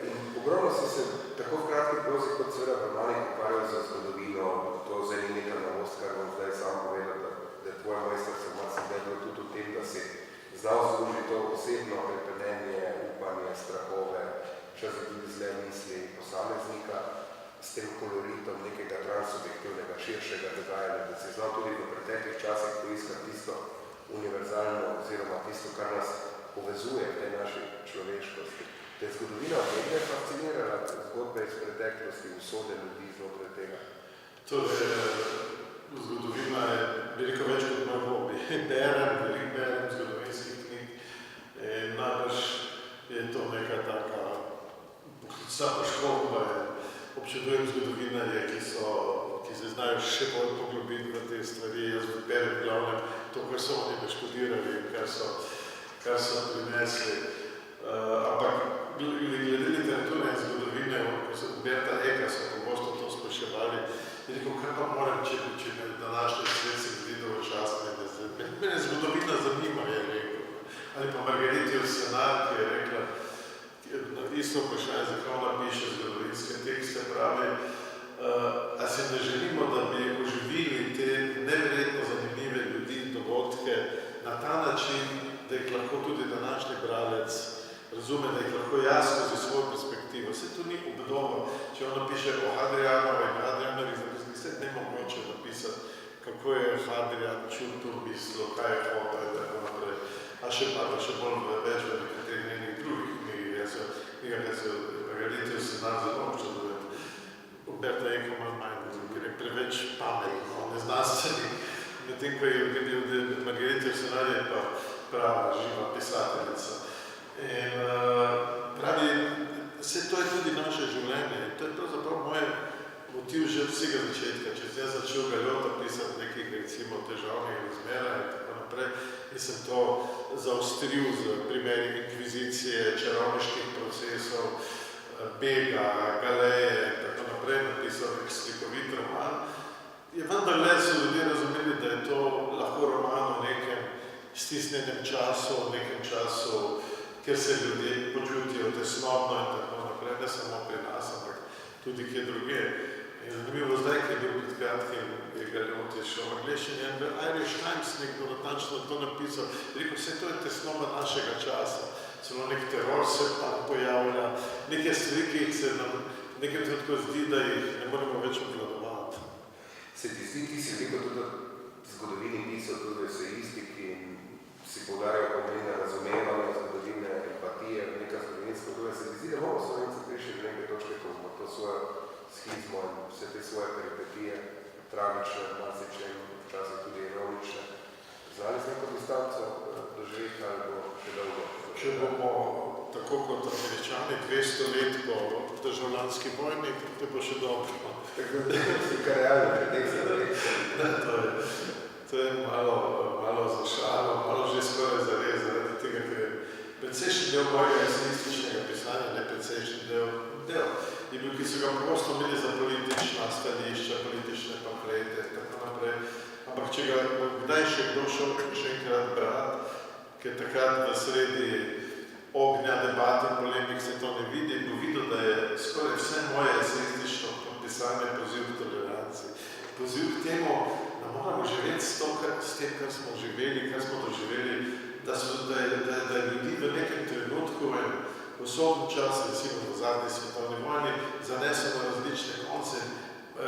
In ogromno si se tako v kratki prozi kot seveda v romanih ukvarjal za zgodovino, to zdaj ni neka novost, kar bom zdaj sam povedal, da je tvoj mojster se marsikdaj bilo tudi v tem, da si znal združiti to osebno prepenenje, upanje, strahove, včasih tudi zle misli posameznika s tem koloritom nekega transsubjektivnega, širšega dogajanja, da si znal tudi v preteklih časih poiskati tisto univerzalno oziroma tisto, kar nas povezuje v tej naši človeškosti. Te zgodovina nekaj fascinirala, zgodbe iz preteklosti, usode ljudi znotraj tega? Torej, zgodovina je veliko več kot moj hobi. Berem zgodovinskih knjig in najbrž je to neka taka poklicna poškodba. Občudujem zgodovinarje, ki se znajo še bolj poglobiti v te stvari. Jaz berem glavnem to, kar so oni naštudirali in kar so prinesli. Ampak glede literature in zgodovine, ko so Berta Eka so pogosto to spraševali, je rekel, kaj pa moram, če me današnji svet se zdi dolgočasno. Mene zgodovina zanima, je rekel. Ali pa Margarita Yourcenar, ki je rekla, isto vprašanje, zakaj ona piše zgodovinske tekste, pravi, a se ne želimo, da bi oživili te neverjetno zanimive ljudi, dogodke na ta način, da jih lahko tudi današnji bralec razume, da jih lahko jaz skozi svojo perspektivo. Vse to ni obdobo, če ona piše o Hadrianovi in Hadrianovih zapiskih, vse ne mogoče napisati, kako je Hadrian čutil mislo, kaj je hotel in tako naprej. A še bolj več v nekaterih njenih drugih knjigah, ki so Margarita Yourcenar zelo občudujem. Berta Eka malo manj, ker je preveč pametno, neznanstveni. Medtem, ko je Margarita Yourcenar je pa prava, živa pisateljica. In pravi, vse to je tudi naše življenje. To je pravzaprav moj motiv že od vsega začetka. Če sem jaz začel Galjota pisati nekih, recimo, težavnih razmerah in tako naprej, in sem to zaostril z primeri inkvizicije, čarovniških procesov, bega, galeje in tako naprej. naprej napisal nek slikovit roman, je vendarle so ljudje razumeli, da je to lahko roman v nekem stisnjenem času, v nekem času, kjer se ljudje počutijo tesnobno in tako naprej, ne samo pri nas, ampak tudi kje druge. In zanimivo zdaj, ki je bil pred kratkim, je Galeot je šel v angleščini, in v Irish Times nekdo natančno to napisal, rekel, vse to je tesnoba našega časa, celo nek teror se pa pojavlja, neke stvari, ki se nam nekaj trenutko zdi, da jih ne moremo več obvladovati. Se ti zdi, ti si veliko tudi v zgodovini pisal, tudi v esejistiki in si poudarjal pomeni razumevanja zgodovine, empatije, neka zgodovinska obdobja. Se ti zdi, da moramo Slovenci prišli do neke točke, ko bomo to svojo schizmo in vse te svoje peripetije, tragične, marsičem, včasih tudi ironične, znali z neko distanco doživeti ali bo še dolgo? Če bomo tako kot Američani 200 let po državljanski vojni, te bo še dobro. Tako da si kar realno pretek se To je malo za šalo, malo že skoraj zares, zaradi tega, ker je precejšnji del mojega eseističnega pisanja, ne precejšnji del, je bil, ki so ga pogosto imeli za politična stališča, politične pamflete in tako naprej. Ampak če ga kdaj še kdo šel še enkrat brati, ker takrat v sredi ognja, debat in polemik se to ne vidi, bo videl, da je skoraj vse moje eseistično pisanje poziv k toleranci. Poziv k temu, da moramo živeti s tem, kar smo živeli, kar smo doživeli, da je ljudi v nekem trenutku in v vsodnem času, recimo v zadnji svetovni vojni, zanesel na različne konce.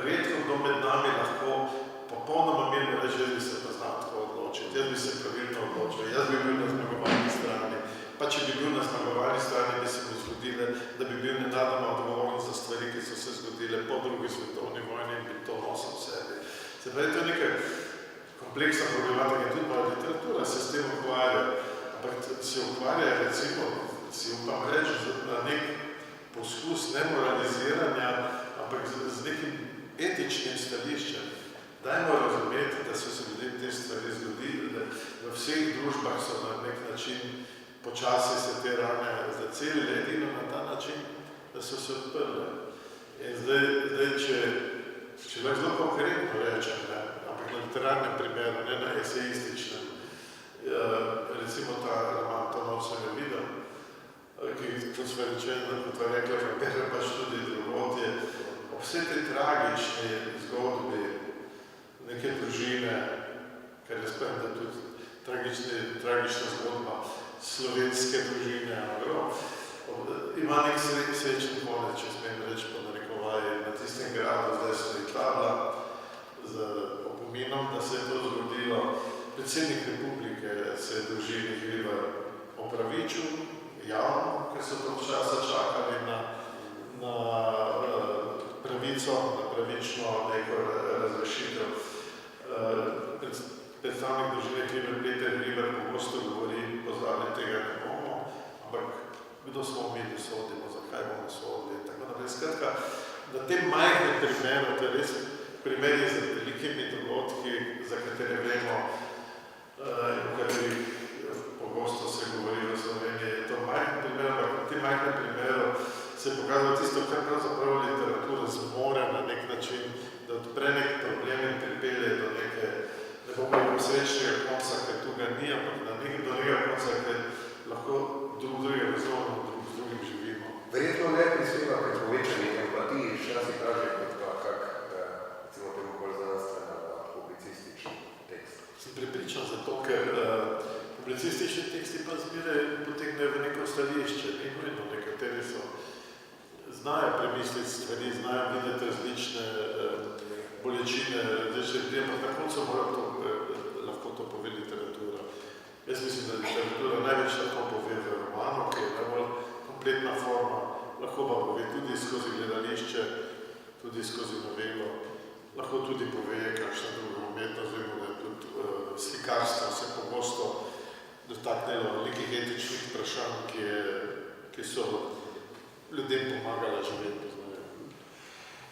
Redko kdo med nami lahko popolnoma mirno reče, jaz bi se pa znal tako odločiti, jaz bi se pravilno odločil, jaz bi bil na zmagovalni strani. Pa če bi bil na zmagovalni strani, bi se mu zgodile, da bi bil nenadoma odgovoren za stvari, ki so se zgodile po drugi svetovni vojni in bi to nosil v sebi. Se pravi, to je nekaj kompleksna problematika in tudi moja literatura se s tem ukvarja, ampak se ukvarja recimo, si upam reči, na nek poskus nemoraliziranja, ampak z nekim etičnim stališčem. Dajmo razumeti, da so se ljudem te stvari zgodili, da v vseh družbah so na nek način počasi se te rane zacelile, edino na ta način, da so se odprle. In zdaj če lahko zelo konkretno rečem, ampak na literarnem primeru, ne na eseističnem, recimo ta roman To noč sem jo videl, ki, kot smo rečeni, kot je rekla, bere pač tudi drugod, je ob vse te tragične zgodbi neke družine, ker jaz povem, da tudi tragična zgodba slovenske družine, ima nek srečen konec, če smem reči po narekovaji, na tistem gradu zdaj stoji tabla z opominom, da se je to zgodilo. Predsednik republike se je družini Hribar opravičil javno, ker so to časa čakali na pravico, na pravično neko razrešitev. Predstavnik družine Peter Hribar pogosto govori, pozvali tega ne bomo, ampak kdo smo mi, da sodimo, zakaj bomo sodili in tako naprej. Skratka, da te majhne primere, to je res primeri z velikimi dogodki, za katere vemo, o katerih pogosto se govori v Sloveniji, je to majhne primere, ampak v tem majhnem primeru se je pokazalo tisto, kar pravzaprav literatura zmore na nek način, da odpre nek problem in pripelje do neke, ne bomo rekel srečnega konca, ker tu ga ni, ampak do nekega konca, ker lahko drugega razumemo, drug z drugim živimo. Verjetno ne prispeva pri povečani empatiji, včasih kaže kot pa kak, recimo temu bolj znanstven ali publicistični tekst. Sem prepričan zato, ker publicistični teksti pa zmeraj potegnejo v neko stališče, ni nujno, nekateri znajo premisliti stvari, znajo videti različne bolečine, različne ljudi, ampak na koncu lahko to pove literatura. Jaz mislim, da literatura največ lahko pove v romanu, ki je najbolj kompletna forma, lahko pa pove tudi skozi gledališče, tudi skozi novelo, lahko tudi pove kakšna druga umetnost, vemo, da je tudi slikarstvo se pogosto dotaknilo nekih etičnih vprašanj, ki so ljudem pomagala živeti poznajo.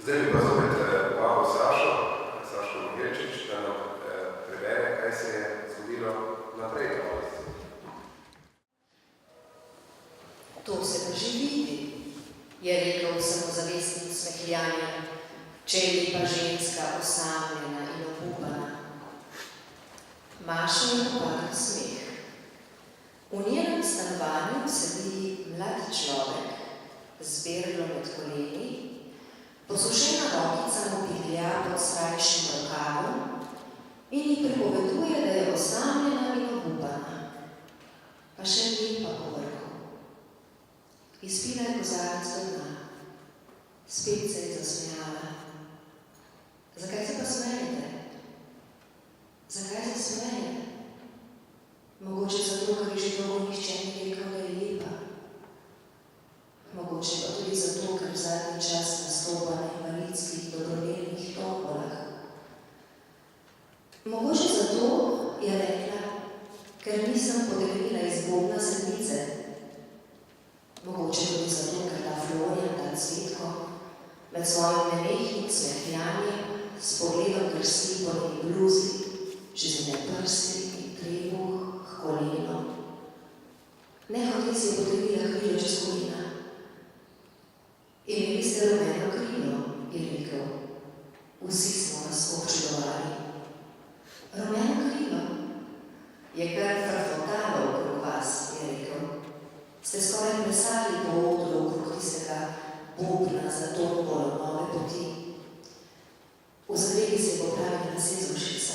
Zdaj bi pa zopet vabo Sašo Mogelčič, da nam prebere, kaj se je zgodilo naprej. To se pa že vidi, je rekel samozavestnim smehljanjem. Mašo je popadal smeh. V njenem stanovanju sedi mlad človek z berlo med koleni, posušena rokica mu pihlja pod srajčnim rokavom in ji pripoveduje, da je osamljena in obupana, pa še lepa po vrhu. Izpila je kozarec do dna. Spet se je zasmejala. Zakaj se pa smejete? Zakaj se smejete? Mogoče zato, ker je že dolgo nihče ni rekel, da je lepa. Mogoče pa tudi zato, ker v zadnji čas nastopa na invalidskih dobrodelnih tombolah. Mogoče zato, je rekla, ker nisem podelila iz bobna sedmice. Mogoče tudi zato, ker ta Florian, ta Cvetko, med svojim nenehnim smehljanjem, s pogledom krsti po njeni bluzi, čez njene prsti in trebuh, k kolenom. Nehote si je potegnila krilo čez kolena. Imeli ste rumeno krilo, je rekel. Vsi smo vas občudovali. Rumeno krilo je kar frfotalo okrog vas, je rekel. Ste skoraj plesali po odru okrog tistega bobna za tombolo nove poti. V zadregi se je popravila lase z ušica,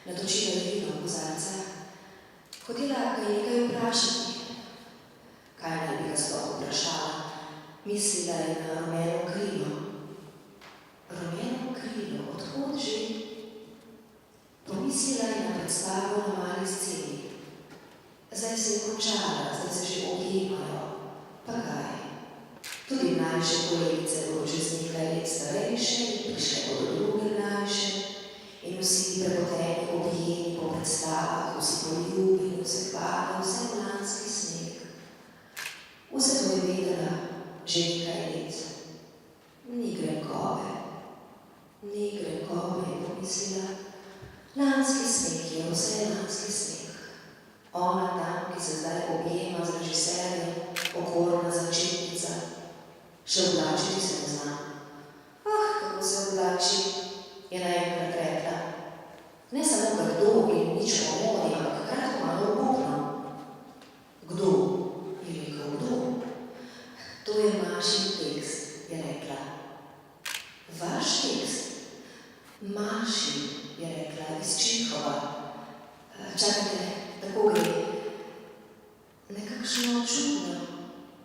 natočila je vino v kozarca. Hotela ga je nekaj vprašati. Kaj naj bi ga sploh vprašala? Mislila je na rumeno krilo. Rumeno krilo, odhod že? Pomislila je na predstavo na mali sceni. Zdaj se je končala, zdaj se že objemajo. Pa kaj? Tudi mlajše kolegice bodo čez nekaj let starejše in prišle bodo druge mlajše in vsi prepoteni objemi po predstavah, vsi poljubi in vse hvala, vse lanski sneg. Vse to je vedela že nekaj let. Ni grenkove, je pomislila. Lanski sneg je vse lanski sneg. Ona tam, ki se zdaj objema z režiserjem, okorna začetnica. Še oblačiti se ne zna. Kako se oblači, je naenkrat rekla. Ne samo grdo in nič pomori, ampak kratko malo obupno. Kdo? Je rekel, kdo? To je Mašin tekst, je rekla. Vaš tekst? Mašin, je rekla, iz Čihova. Čakajte, tako gre. Nekakšno čudno,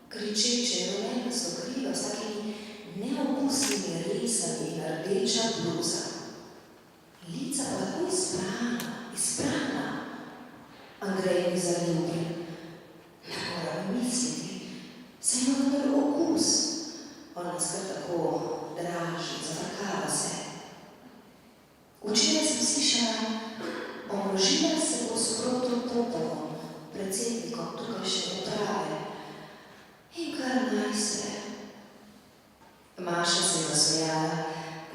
kričeče, rumenasto krilo s takimi neokusnimi risami in rdeča bluza. Lica pa tako izprana. Andrej mi zaljubljen. Ne moram misliti, se ima vendar okus. Ona skar tako draži, zafrkava se. Včeraj sem slišala, omnožila se bo s Protom Popovom, predsednikom tukajšnje uprave. In kar naj se. Maša se je nasmejala,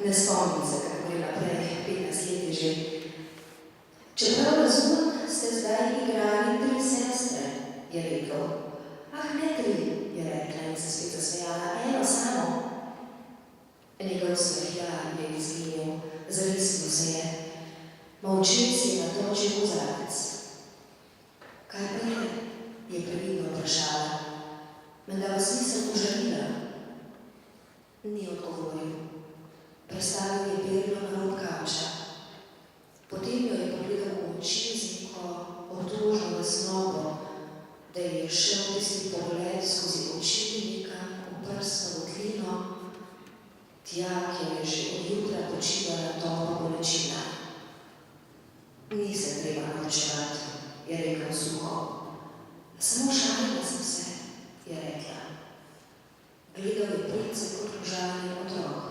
ne spomnim se, kako gre naprej, 15 let je že. Čeprav razumem, ste zdaj igrali 3 sestre, je rekel. Ah, ne 3, je rekla in se spet zasmejala, eno samo. Njegov smehljaj je izginil, zarisnil se je. Molčil si je natočil kozarec. Kaj pa je previdno vprašala. Menda vas nisem užalila. Ni odgovoril. Prestavil je berlo na rob kavča. Potem jo je pogledal v oči z neko otožno vesnobo, da je šel tisti pogled skozi oči nekam v prsno votlino, tja, kjer je že od jutra počivala topla bolečina. Ni se treba naročevati, je rekel suho. Samo šalila sem se, je rekla. Gledal je prince kot užaljen otrok.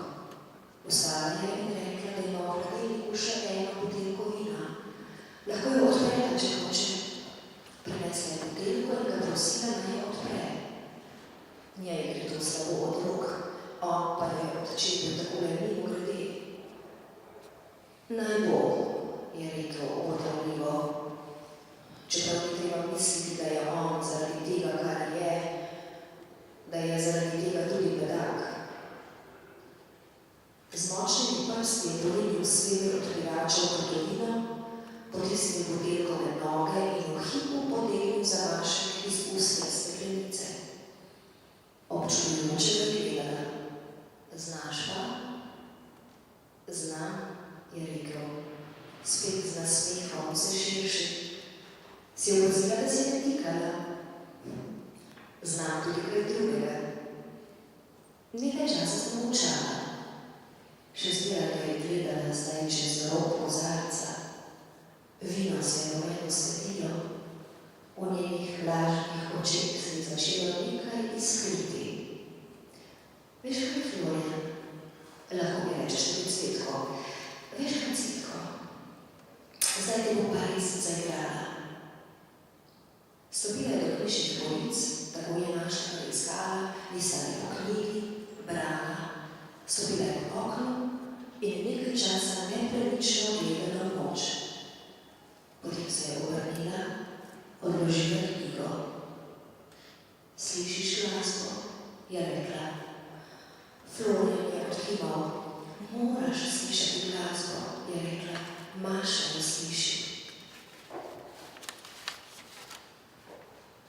Vstala je in rekla, da ima v hladilniku še eno buteljko vina. Lahko jo odpreta, če hoče. Prinesla je buteljko in ga prosila, naj jo odpre. Njej gre to slabo od rok, on pa je odčepil takole mimogrede. Naj bo, je rekel obotavljivo. Čeprav ni treba misliti, da je on zaradi tega, kar je, da je zaradi tega tudi bedak. Z močnimi prsti je porinil svever odpirača v gotovino, potisnil buteljko spet z nasmehom vse širši. Si opazila, da si me tikala? Znam tudi kaj drugega. Nekaj časa sem molčala. Še zdaj je gledala zdaj čez rob kozarca. Vino se je v meni osvetilo. V njenih lažnih očeh se je začelo nekaj iskriti. Veš kaj, Florian? Lahko mi rečeš tudi Cvetko. Veš kaj, Cvetko? Zdaj te bo pa res zaigrala. Stopila je do knjižnih polic, tako je našla preiskala, pisala po knjigi, brala. Stopila je po oknu in nekaj časa nepremično gledala v noč. Potem se je obrnila, odložila knjigo. Slišiš glasbo? Je rekla. Florian je odkimal. Moraš slišati glasbo, je rekla. Maša jo sliši.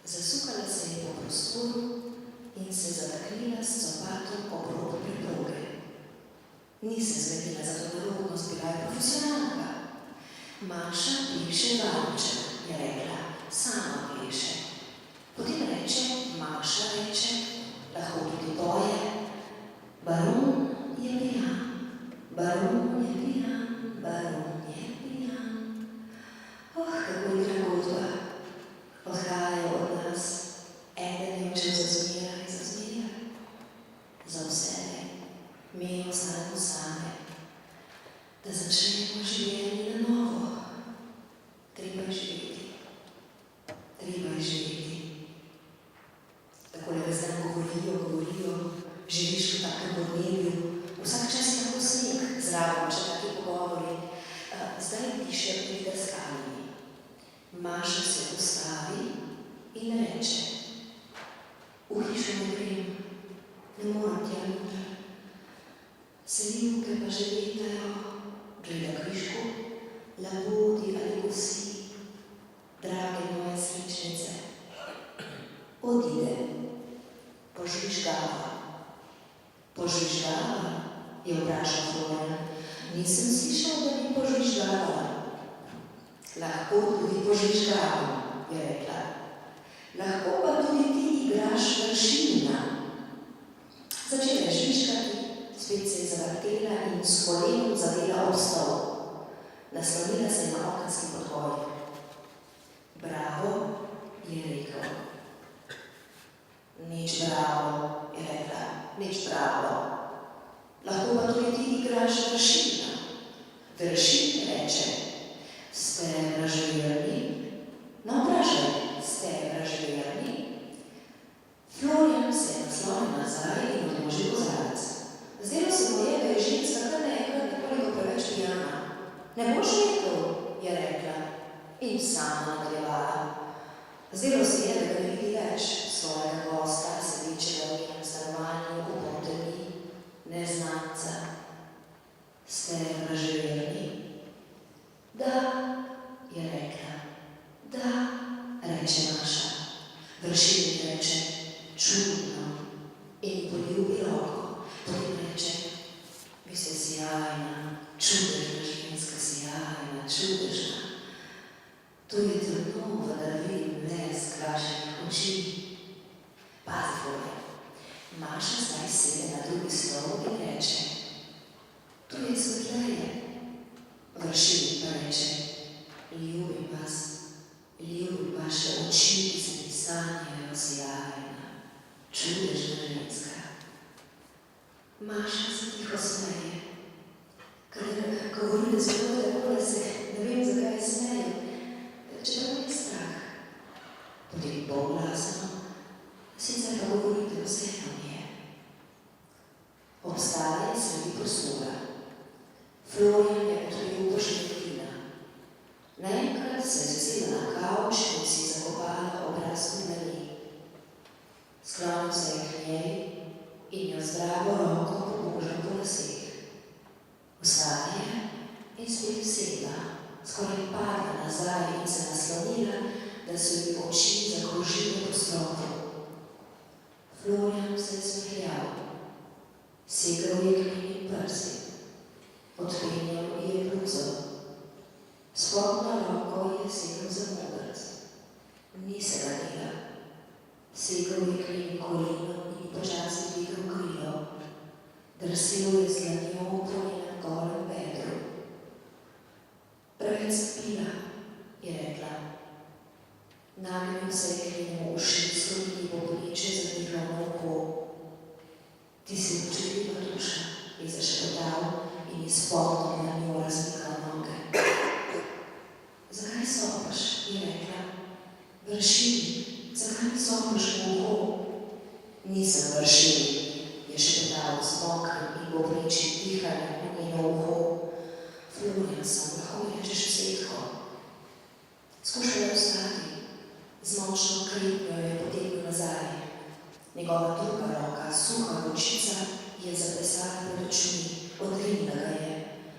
Zasukala se je po prostoru in se zataknila s copatom ob rob preproge. Ni se zvedila za to nerodnost, bila je profesionalka. Maša pleše valček, je rekla, sama pleše. Potem reče, Maša reče, lahko tudi poje. Baron je pijan, baron je pijan, baron je pijan. Oh, kako je dragodba. Odhajajo od nas, eden je učil za zmeraj, za vse. Mi ostanemo same, da začnemo življenje na novo. Treba je živeti. Treba je živeti. Takole ves dan govorijo, živiš v takem podnebju, vsak čas je lahko sneg, zraven, če taki pogovori. Zdaj piše pri deskalni. Maša se ustavi in reče, v hišo ne grem, ne moram tja noter. Selivke pa že letajo, gleda križko, labodi ali kosi, drage moje srečnice. Odide, požvižgava. Požvižgava, je vprašal Florian. Nisem slišal, da bi požvižgala. Lahko tudi požvižgavam, je rekla. Lahko pa tudi ti igraš vršilna. Začela je žvižgati, spet se je zavrtela in s kolenom zadela ob stol. Naslonila se je na okenski podvoj. Bravo, je rekel. Nič bravo, je rekla, nič bravo. Lahko pa tudi ti igraš vršilna. Vršilna reče. Ste vraželjeni? No, vprašaj, ste vraželjeni? Florian se je naslonil nazaj in odložil kozarec. Zdelo se mu je, da je ženska kar naenkrat nekoliko preveč pijana. Ne boš rekel, je rekla in sama nadaljevala. Zdelo se je, da ga ne vidi več svojega gosta, sedičega v njenem stanovanju, v potemi, neznanca. Ste vraželjeni? Da, je rekla. Da, reče Maša. Vršilnik reče, čudno in poljubi roko. Potem reče, vi ste sjajna, čudežna ženska, sjajna, čudežna. To je trudno, da vidim lesk vaših oči. Pazi, Florian. Maša zdaj sede na drugi stol in reče, to je svetleje. Vršilnik pa reče, ljubim vas, ljubim vaše oči, ki se mi sanjajo sjajna, čudežna ženska. Maša se tiho smeje. Kadar govorili zelo takole se, ne vem, zakaj smejo, čeprav je strah. Potem polglasno, sicer pa govorite vseeno nje. Obstaja sredi prostora. Florian je odkril poštetkina. Naenkrat se je zasela na kavč in si zakopala obraz v dlani. Sklonil se je k njej in jo zdravo roko pobožal po laseh. Vstala je in spet sedla, skoraj padla nazaj in se naslonila, da so ji oči zakrožile po stropu. Florian se je smehljal. Segel je k njenim prsi. Odpenjal je bluzo. spodnjo roko je segel za modrc. Ni se ganila. Segel je k njenim kolenom in počasi dvigal krilo. Drsil je z dlanjo po njenem golem bedru. Preveč sem pila, je rekla. Nagnil se je k njenemu ušesu in ji bobneče zadihal na oko. Ti si učljiva duša, je zašepetal in ji spodno na njo razmikal noge. Zakaj sopaš, je rekla. Vršili, zakaj mi sopaš v uho? Nisem vršili, je šepetal z mokrim in bobnečim dihanjem v njeno uho. Furjen sem, lahko mi rečeš vsetko. Skušala je vstati. Z močno kritnjo je potegnil nazaj. Njegova druga roka, suha ročica, je zaplesala pred očmi, odrinila ga je.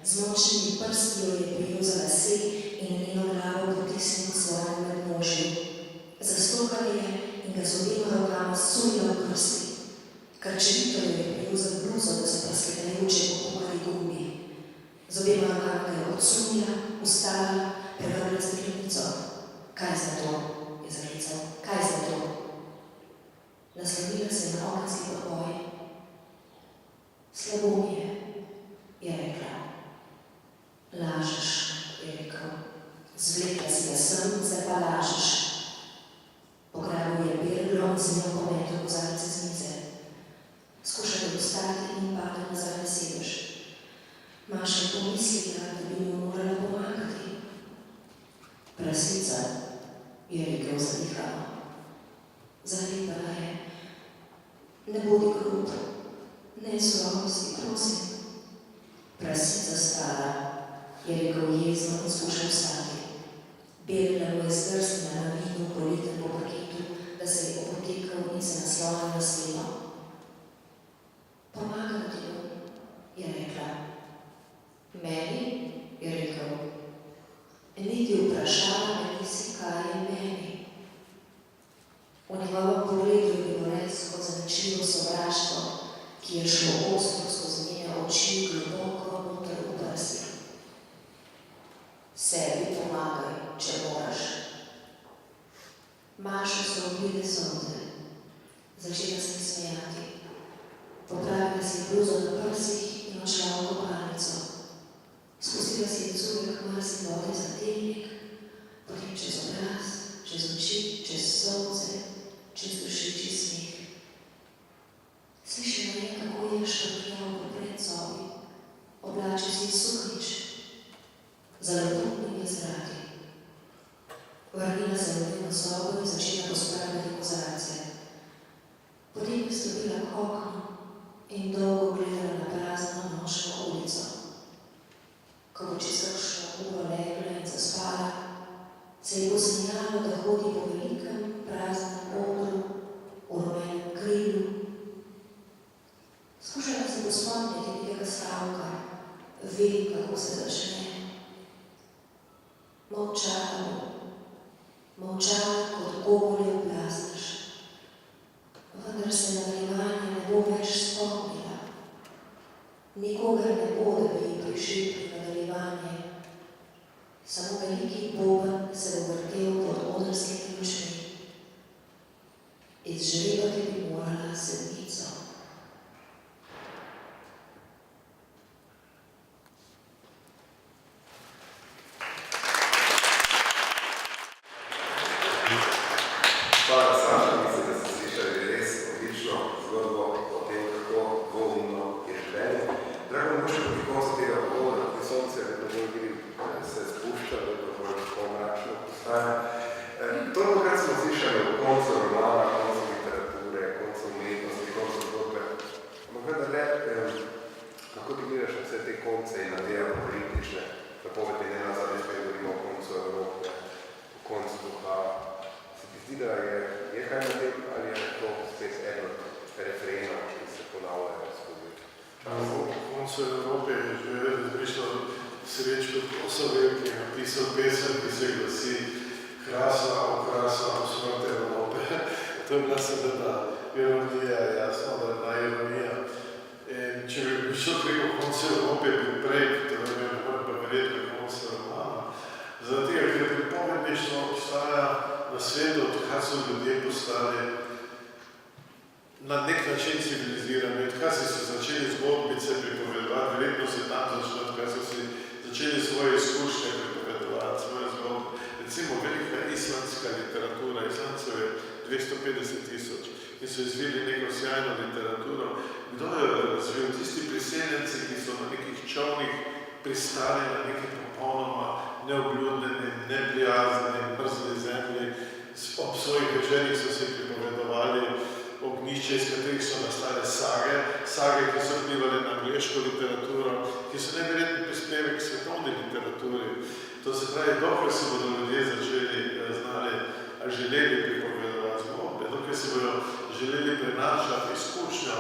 Z močnimi prsti jo je prijel za lase in njeno glavo potisnil k svojemu mednožju. Zastokala je in ga z obema rokama sunila v krsti. Krčevito jo je prijel za bluzo, da so prasketajoče popukali gumbi. Z obema rokama ga je odsunila, ustala, prevrnila steklenico. Kaj za to? Je zaklical. Kaj za to? Naslonila se je na okenski podboj. Slabo mi je rekla. Lažeš, je rekel. Zvlekla si ga sem, zdaj pa lažeš. Pograbil je berglo in z njo pometel kozarce z mize. Skušal je vstati in padel nazaj na sedež. Maša je pomislila, da bi mu morala pomagati. Prasica, je rekel zadihano. Zalepala je. Ne bodi grub, ne surovosti, prosim. Prasica stara, je rekel jezno in skušal vstati. Berila mu je zdrsnila na vidnu politem po parketu, da se je opotekal in se naslonil na steno. Pomagam ti bom, je rekla. Meni, je rekel. Niti vprašala me nisi, kaj je meni. V njegovem pogledu je bilo res kot zanačljivo sovraštvo, ki je šlo ostro skozi njene oči globoko noter v prsi. Sebi pomagaj, če moraš. Mašo so obile solze. Začela se mi smejati. Popravila si je bluzo na prsih in odšla v kopalnico. Spustila si je curek mrzli vode za telnik, potem čez obraz, čez oči, čez solze, čez dušeči smeh. Slišala je, kako je štrkljal v predsobi. Oblačil si je suhič, zaloputnimi zraki. Vrnila se v dnevno sobo in začela pospravljati kozarce. Potem je stopila k oknu in dolgo gledala na prazno nočno ulico. Ko bo čez kakšno uro legla in zaspala, se je posnijalo, da hodi po velikem praznem odru, v rumenem krilu. Skušala se bo spomniti nekega stavka, vem, kako se začne. Molčala kot gogolje oblastnaš. Vendar se nadaljevanje ne bo več spomnila. Nikogar ne bo, da bi ji prišli nadaljevanje. Samo veliki boben se bo vrtel pod odrskimi lučmi. Izžrebati bi morala sedmico. Hvala, Saša, mislim, da ste slišali res odlično zgodbo o tem, kako dvoumno je življenje. Drago mi še proti koncu tega pogovora, ki sonce vedno bolj vidim, se spušča, vedno bolj pomračno postaja. Toliko krat smo slišali o koncu romana, koncu literature, koncu umetnosti, koncu zgodbe. Ampak vendarle, lahko ti gledaš na vse te konce in na te apokaliptične napovedi, ne nazadnje spet govorimo o koncu Evrope, o koncu duha. Zdi, da je kaj na tem, ali je to spet eno referenov, ki se ponavljajo skozi čas? V koncu Evrope je že prišlo Srečko Kosovel, ki je napisal pesem, ki se glasi Krasa, okrasa, smrt Evrope. To je bila seveda ironija, jasno, da je bila ironija. In če bi prišel preko konca Evrope, bi prej, to je pa verjetno konca romana, za obstaja na svetu, odkar so ljudje postali na nek način civilizirani, odkar so se začeli zgodbice pripovedovati, verjetno se tam začne, odkar so si začeli svoje izkušnje pripovedovati, svoje zgodbe. Recimo velika islandska literatura, Islandcev je 250 000 in so izvili neko sjajno literaturo. Kdo je razvil? Tisti priseljenci, ki so na nekih čovnih pristali na neki popolnoma neobljudneni, neprijazni, mrzli zemlji. Ob svojih večerih so si pripovedovali ognjišče, iz katerih so nastale sage, ki so vplivali na angleško literaturo, ki so neverjetni prispevek k svetovni literaturi. To se pravi, dokler se bodo ljudje začeli znali, a želeli pripovedovati zgodbe, dokler se bodo želeli prenašati izkušnjo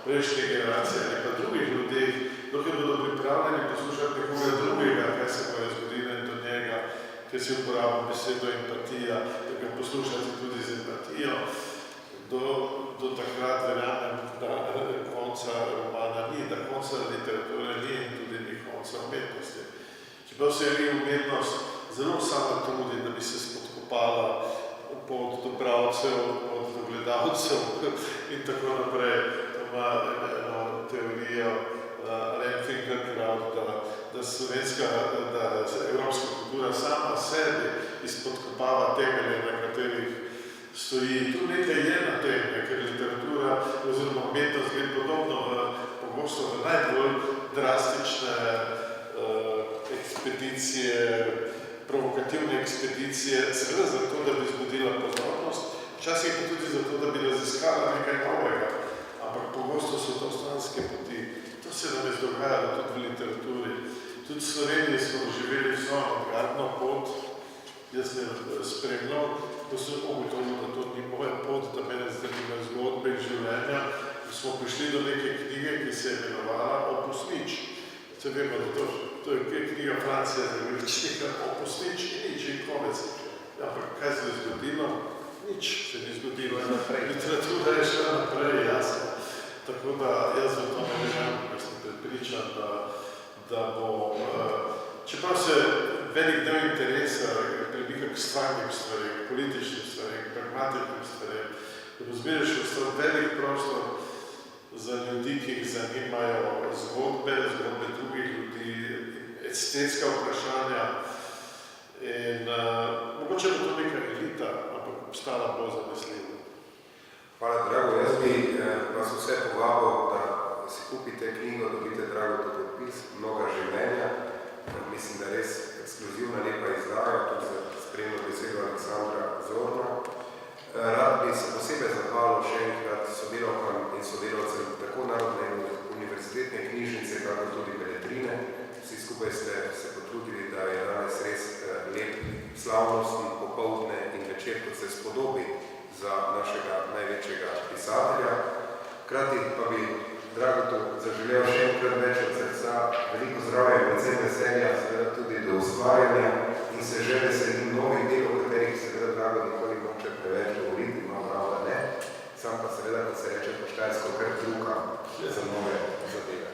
prejšnje generacije ali pa drugih ljudeh, dokler bodo pripravljeni poslušati nekoga drugega, kaj se bo je zgodilo in do njega, ker si uporabil besedo empatija, da ga poslušati tudi z empatijo. Do takrat verjamem, da konca romana ni, da konca literature ni in tudi ni konca umetnosti. Čeprav se je umetnost zelo sama trudi, da bi se spodkopala pod dobravcev, pod dogledalcev in tako naprej. To ima eno teorijo Alain Finkielkraut, da evropska kultura sama sebi izpodkopava temelje, na katerih stoji. Tu nekaj je na tem, ker literatura oziroma umetnost gre podobno pogosto v najbolj drastične ekspedicije, provokativne ekspedicije, seveda zato, da bi zbudila pozornost, včasih pa tudi zato, da bi raziskala nekaj novega, ampak pogosto so to stranske poti. To se nam je dogajalo tudi v literaturi. Tudi v Sloveniji smo doživeli vso avantgardno pot. Jaz sem spremljal, ko sem ugotovil, da to ni moja pot, da mene zanimajo zgodbe in življenja. Smo prišli do neke knjige, ki se je imenovala Opus nič. Se vemo, da to je knjiga Francija Zagrečnika, Opus nič in nič in konec. Ampak kaj se je zgodilo? Nič se ni zgodilo. Literatura je šla naprej, jasno. Tako da jaz v to ne vem, ker sem prepričan, da bo, čeprav se velik del interesa premika k stvarnim stvarem, političnim stvarem, pragmatičnim stvarem, da bo zmeraj še ostal velik prostor za ljudi, ki jih zanimajo zgodbe drugih ljudi, estetska vprašanja in mogoče bo to neka elita, ampak obstala bo zanesljiva. Hvala, Drago. Jaz bi vas vse povabil, da si kupite knjigo, dobite Drago podpis, Mnoga življenja. Mislim, da res ekskluzivna lepa izdaja, tudi za spremno besedo Aleksandra Zorna. Rad bi se posebej zahvalil še enkrat sodelavkam in sodelavcem tako Narodne univerzitetne knjižnice, kako tudi Beletrine. Vsi skupaj ste se potrudili, da je danes res lep, slavnostni popoldne in večer, kot se spodobi za našega največjega pisatelja. Hkrati pa bi Dragotu zaželel še enkrat več od srca, veliko zdravja in predvsem veselja, seveda tudi do ustvarjanja in se že veselim novih del, o katerih seveda Drago nikoli moče preveč govoriti, ima prav, da ne. Sam pa seveda, kot se reče po štajersko, kar druga za nove zadeve.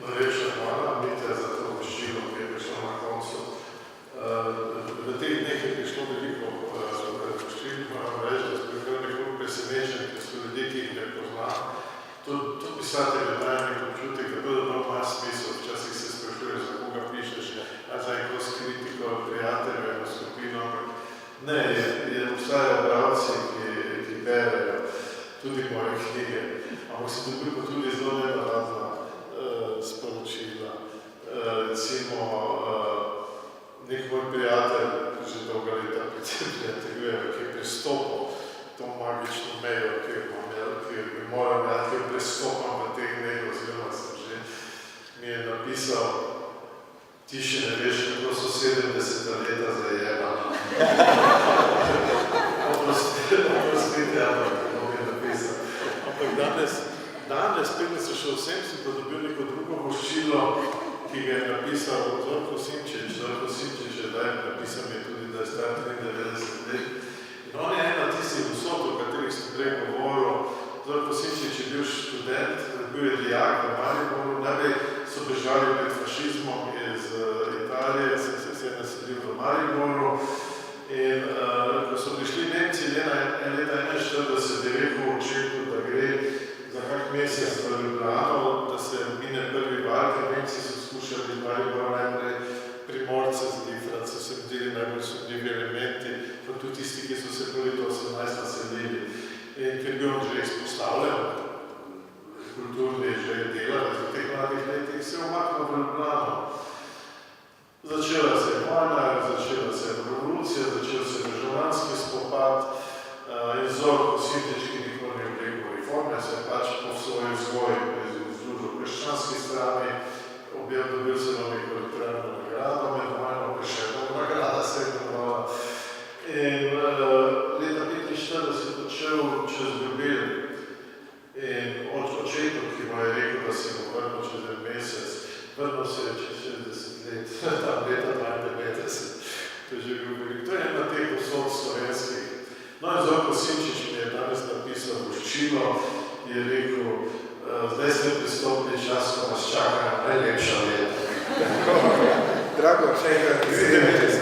Najlepša hvala, Mitja, za to obveščilo, ki je prišlo na koncu. V teh dneh je prišlo veliko obveščil, moram reči, da smo kar nekoliko presenečeni, ker so ljudje, ki jih ne poznam. To pisatelj daje nek občutek, da bilo ima smisel, včasih se sprašuješ, za koga pišeš, a za neko kritiko, prijateljev, eno skupino. Ne, obstajajo bralci, ki berejo tudi moje knjige, ampak se dobil pa tudi zelo nenaradna sporočila. Recimo, nek moj prijatelj, že dolga leta prijateljuje, ki je prestopil to magično mejo, ki bi moral imeti, ki prestopam v teh dneh, oziroma sem že mi je napisal, ti še ne veš, kako so 70 leta zajebana. Oprostite, ampak kako mi je napisal. Ampak danes, preden se šel vsem, si pa dobil neko drugo voščilo, ki ga je napisal Zorko Simčič. Zorko Simčič je napisal mi tudi, da je star 93 let. In on je ena tistih vsot, o katerih sem prej govoril. Zorko Simčič je bil študent, bil je dijak v Mariboru, najprej so bežali pred fašizmom iz Italije, se je naselil v Mariboru in leta 1941 je rekel očetu, da gre za kak mesec v Ljubljano, da se mine prvi val, ker Nemci so skušali Maribor najprej Primorce z Difrat, so se bili najbolj sumljivi elementi, pa tudi tisti, ki so se prvi do 18 naselili. In ker bi on že izpostavljen, kulturni že delali v teh mladih letih, se je omaknil v Ljubljano. Začela se je vojna, začela se je revolucija, začel se je državljanski spopad in Zorko Sintič, ki nikoli ni oblekel reforme, se je pač po svoji vzgoji služil krščanski strani, dobil se na neko literarno nagrado, med vojno Prešernova nagrada se je imenovala. In leta 1945 odšel čez Ljubelj in očetu, ki mu je rekel, da se bo vrnil čez en mesec, vrnil se je čez 60 let, tam leta 92, to je že bil velik. To je ena teh usod slovenskih. No in Zorko Sinčič mi je danes napisal voščilo, je rekel, zdaj ste pristopili čas, ko nas čaka najlepša leta. Drago, še enkrat izjemite se.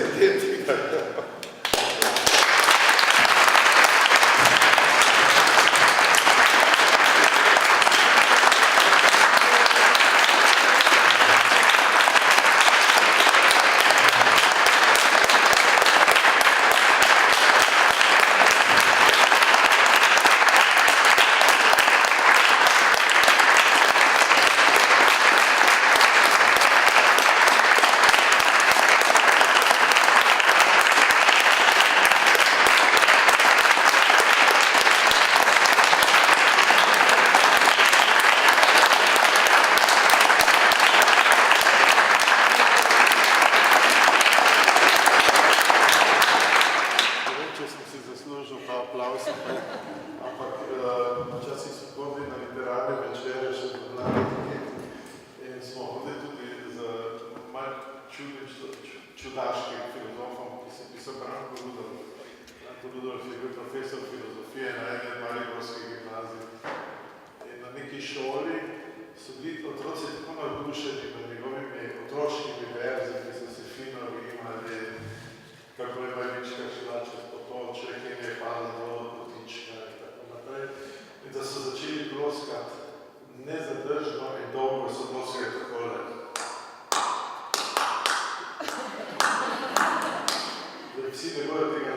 Vsi ne bojo tega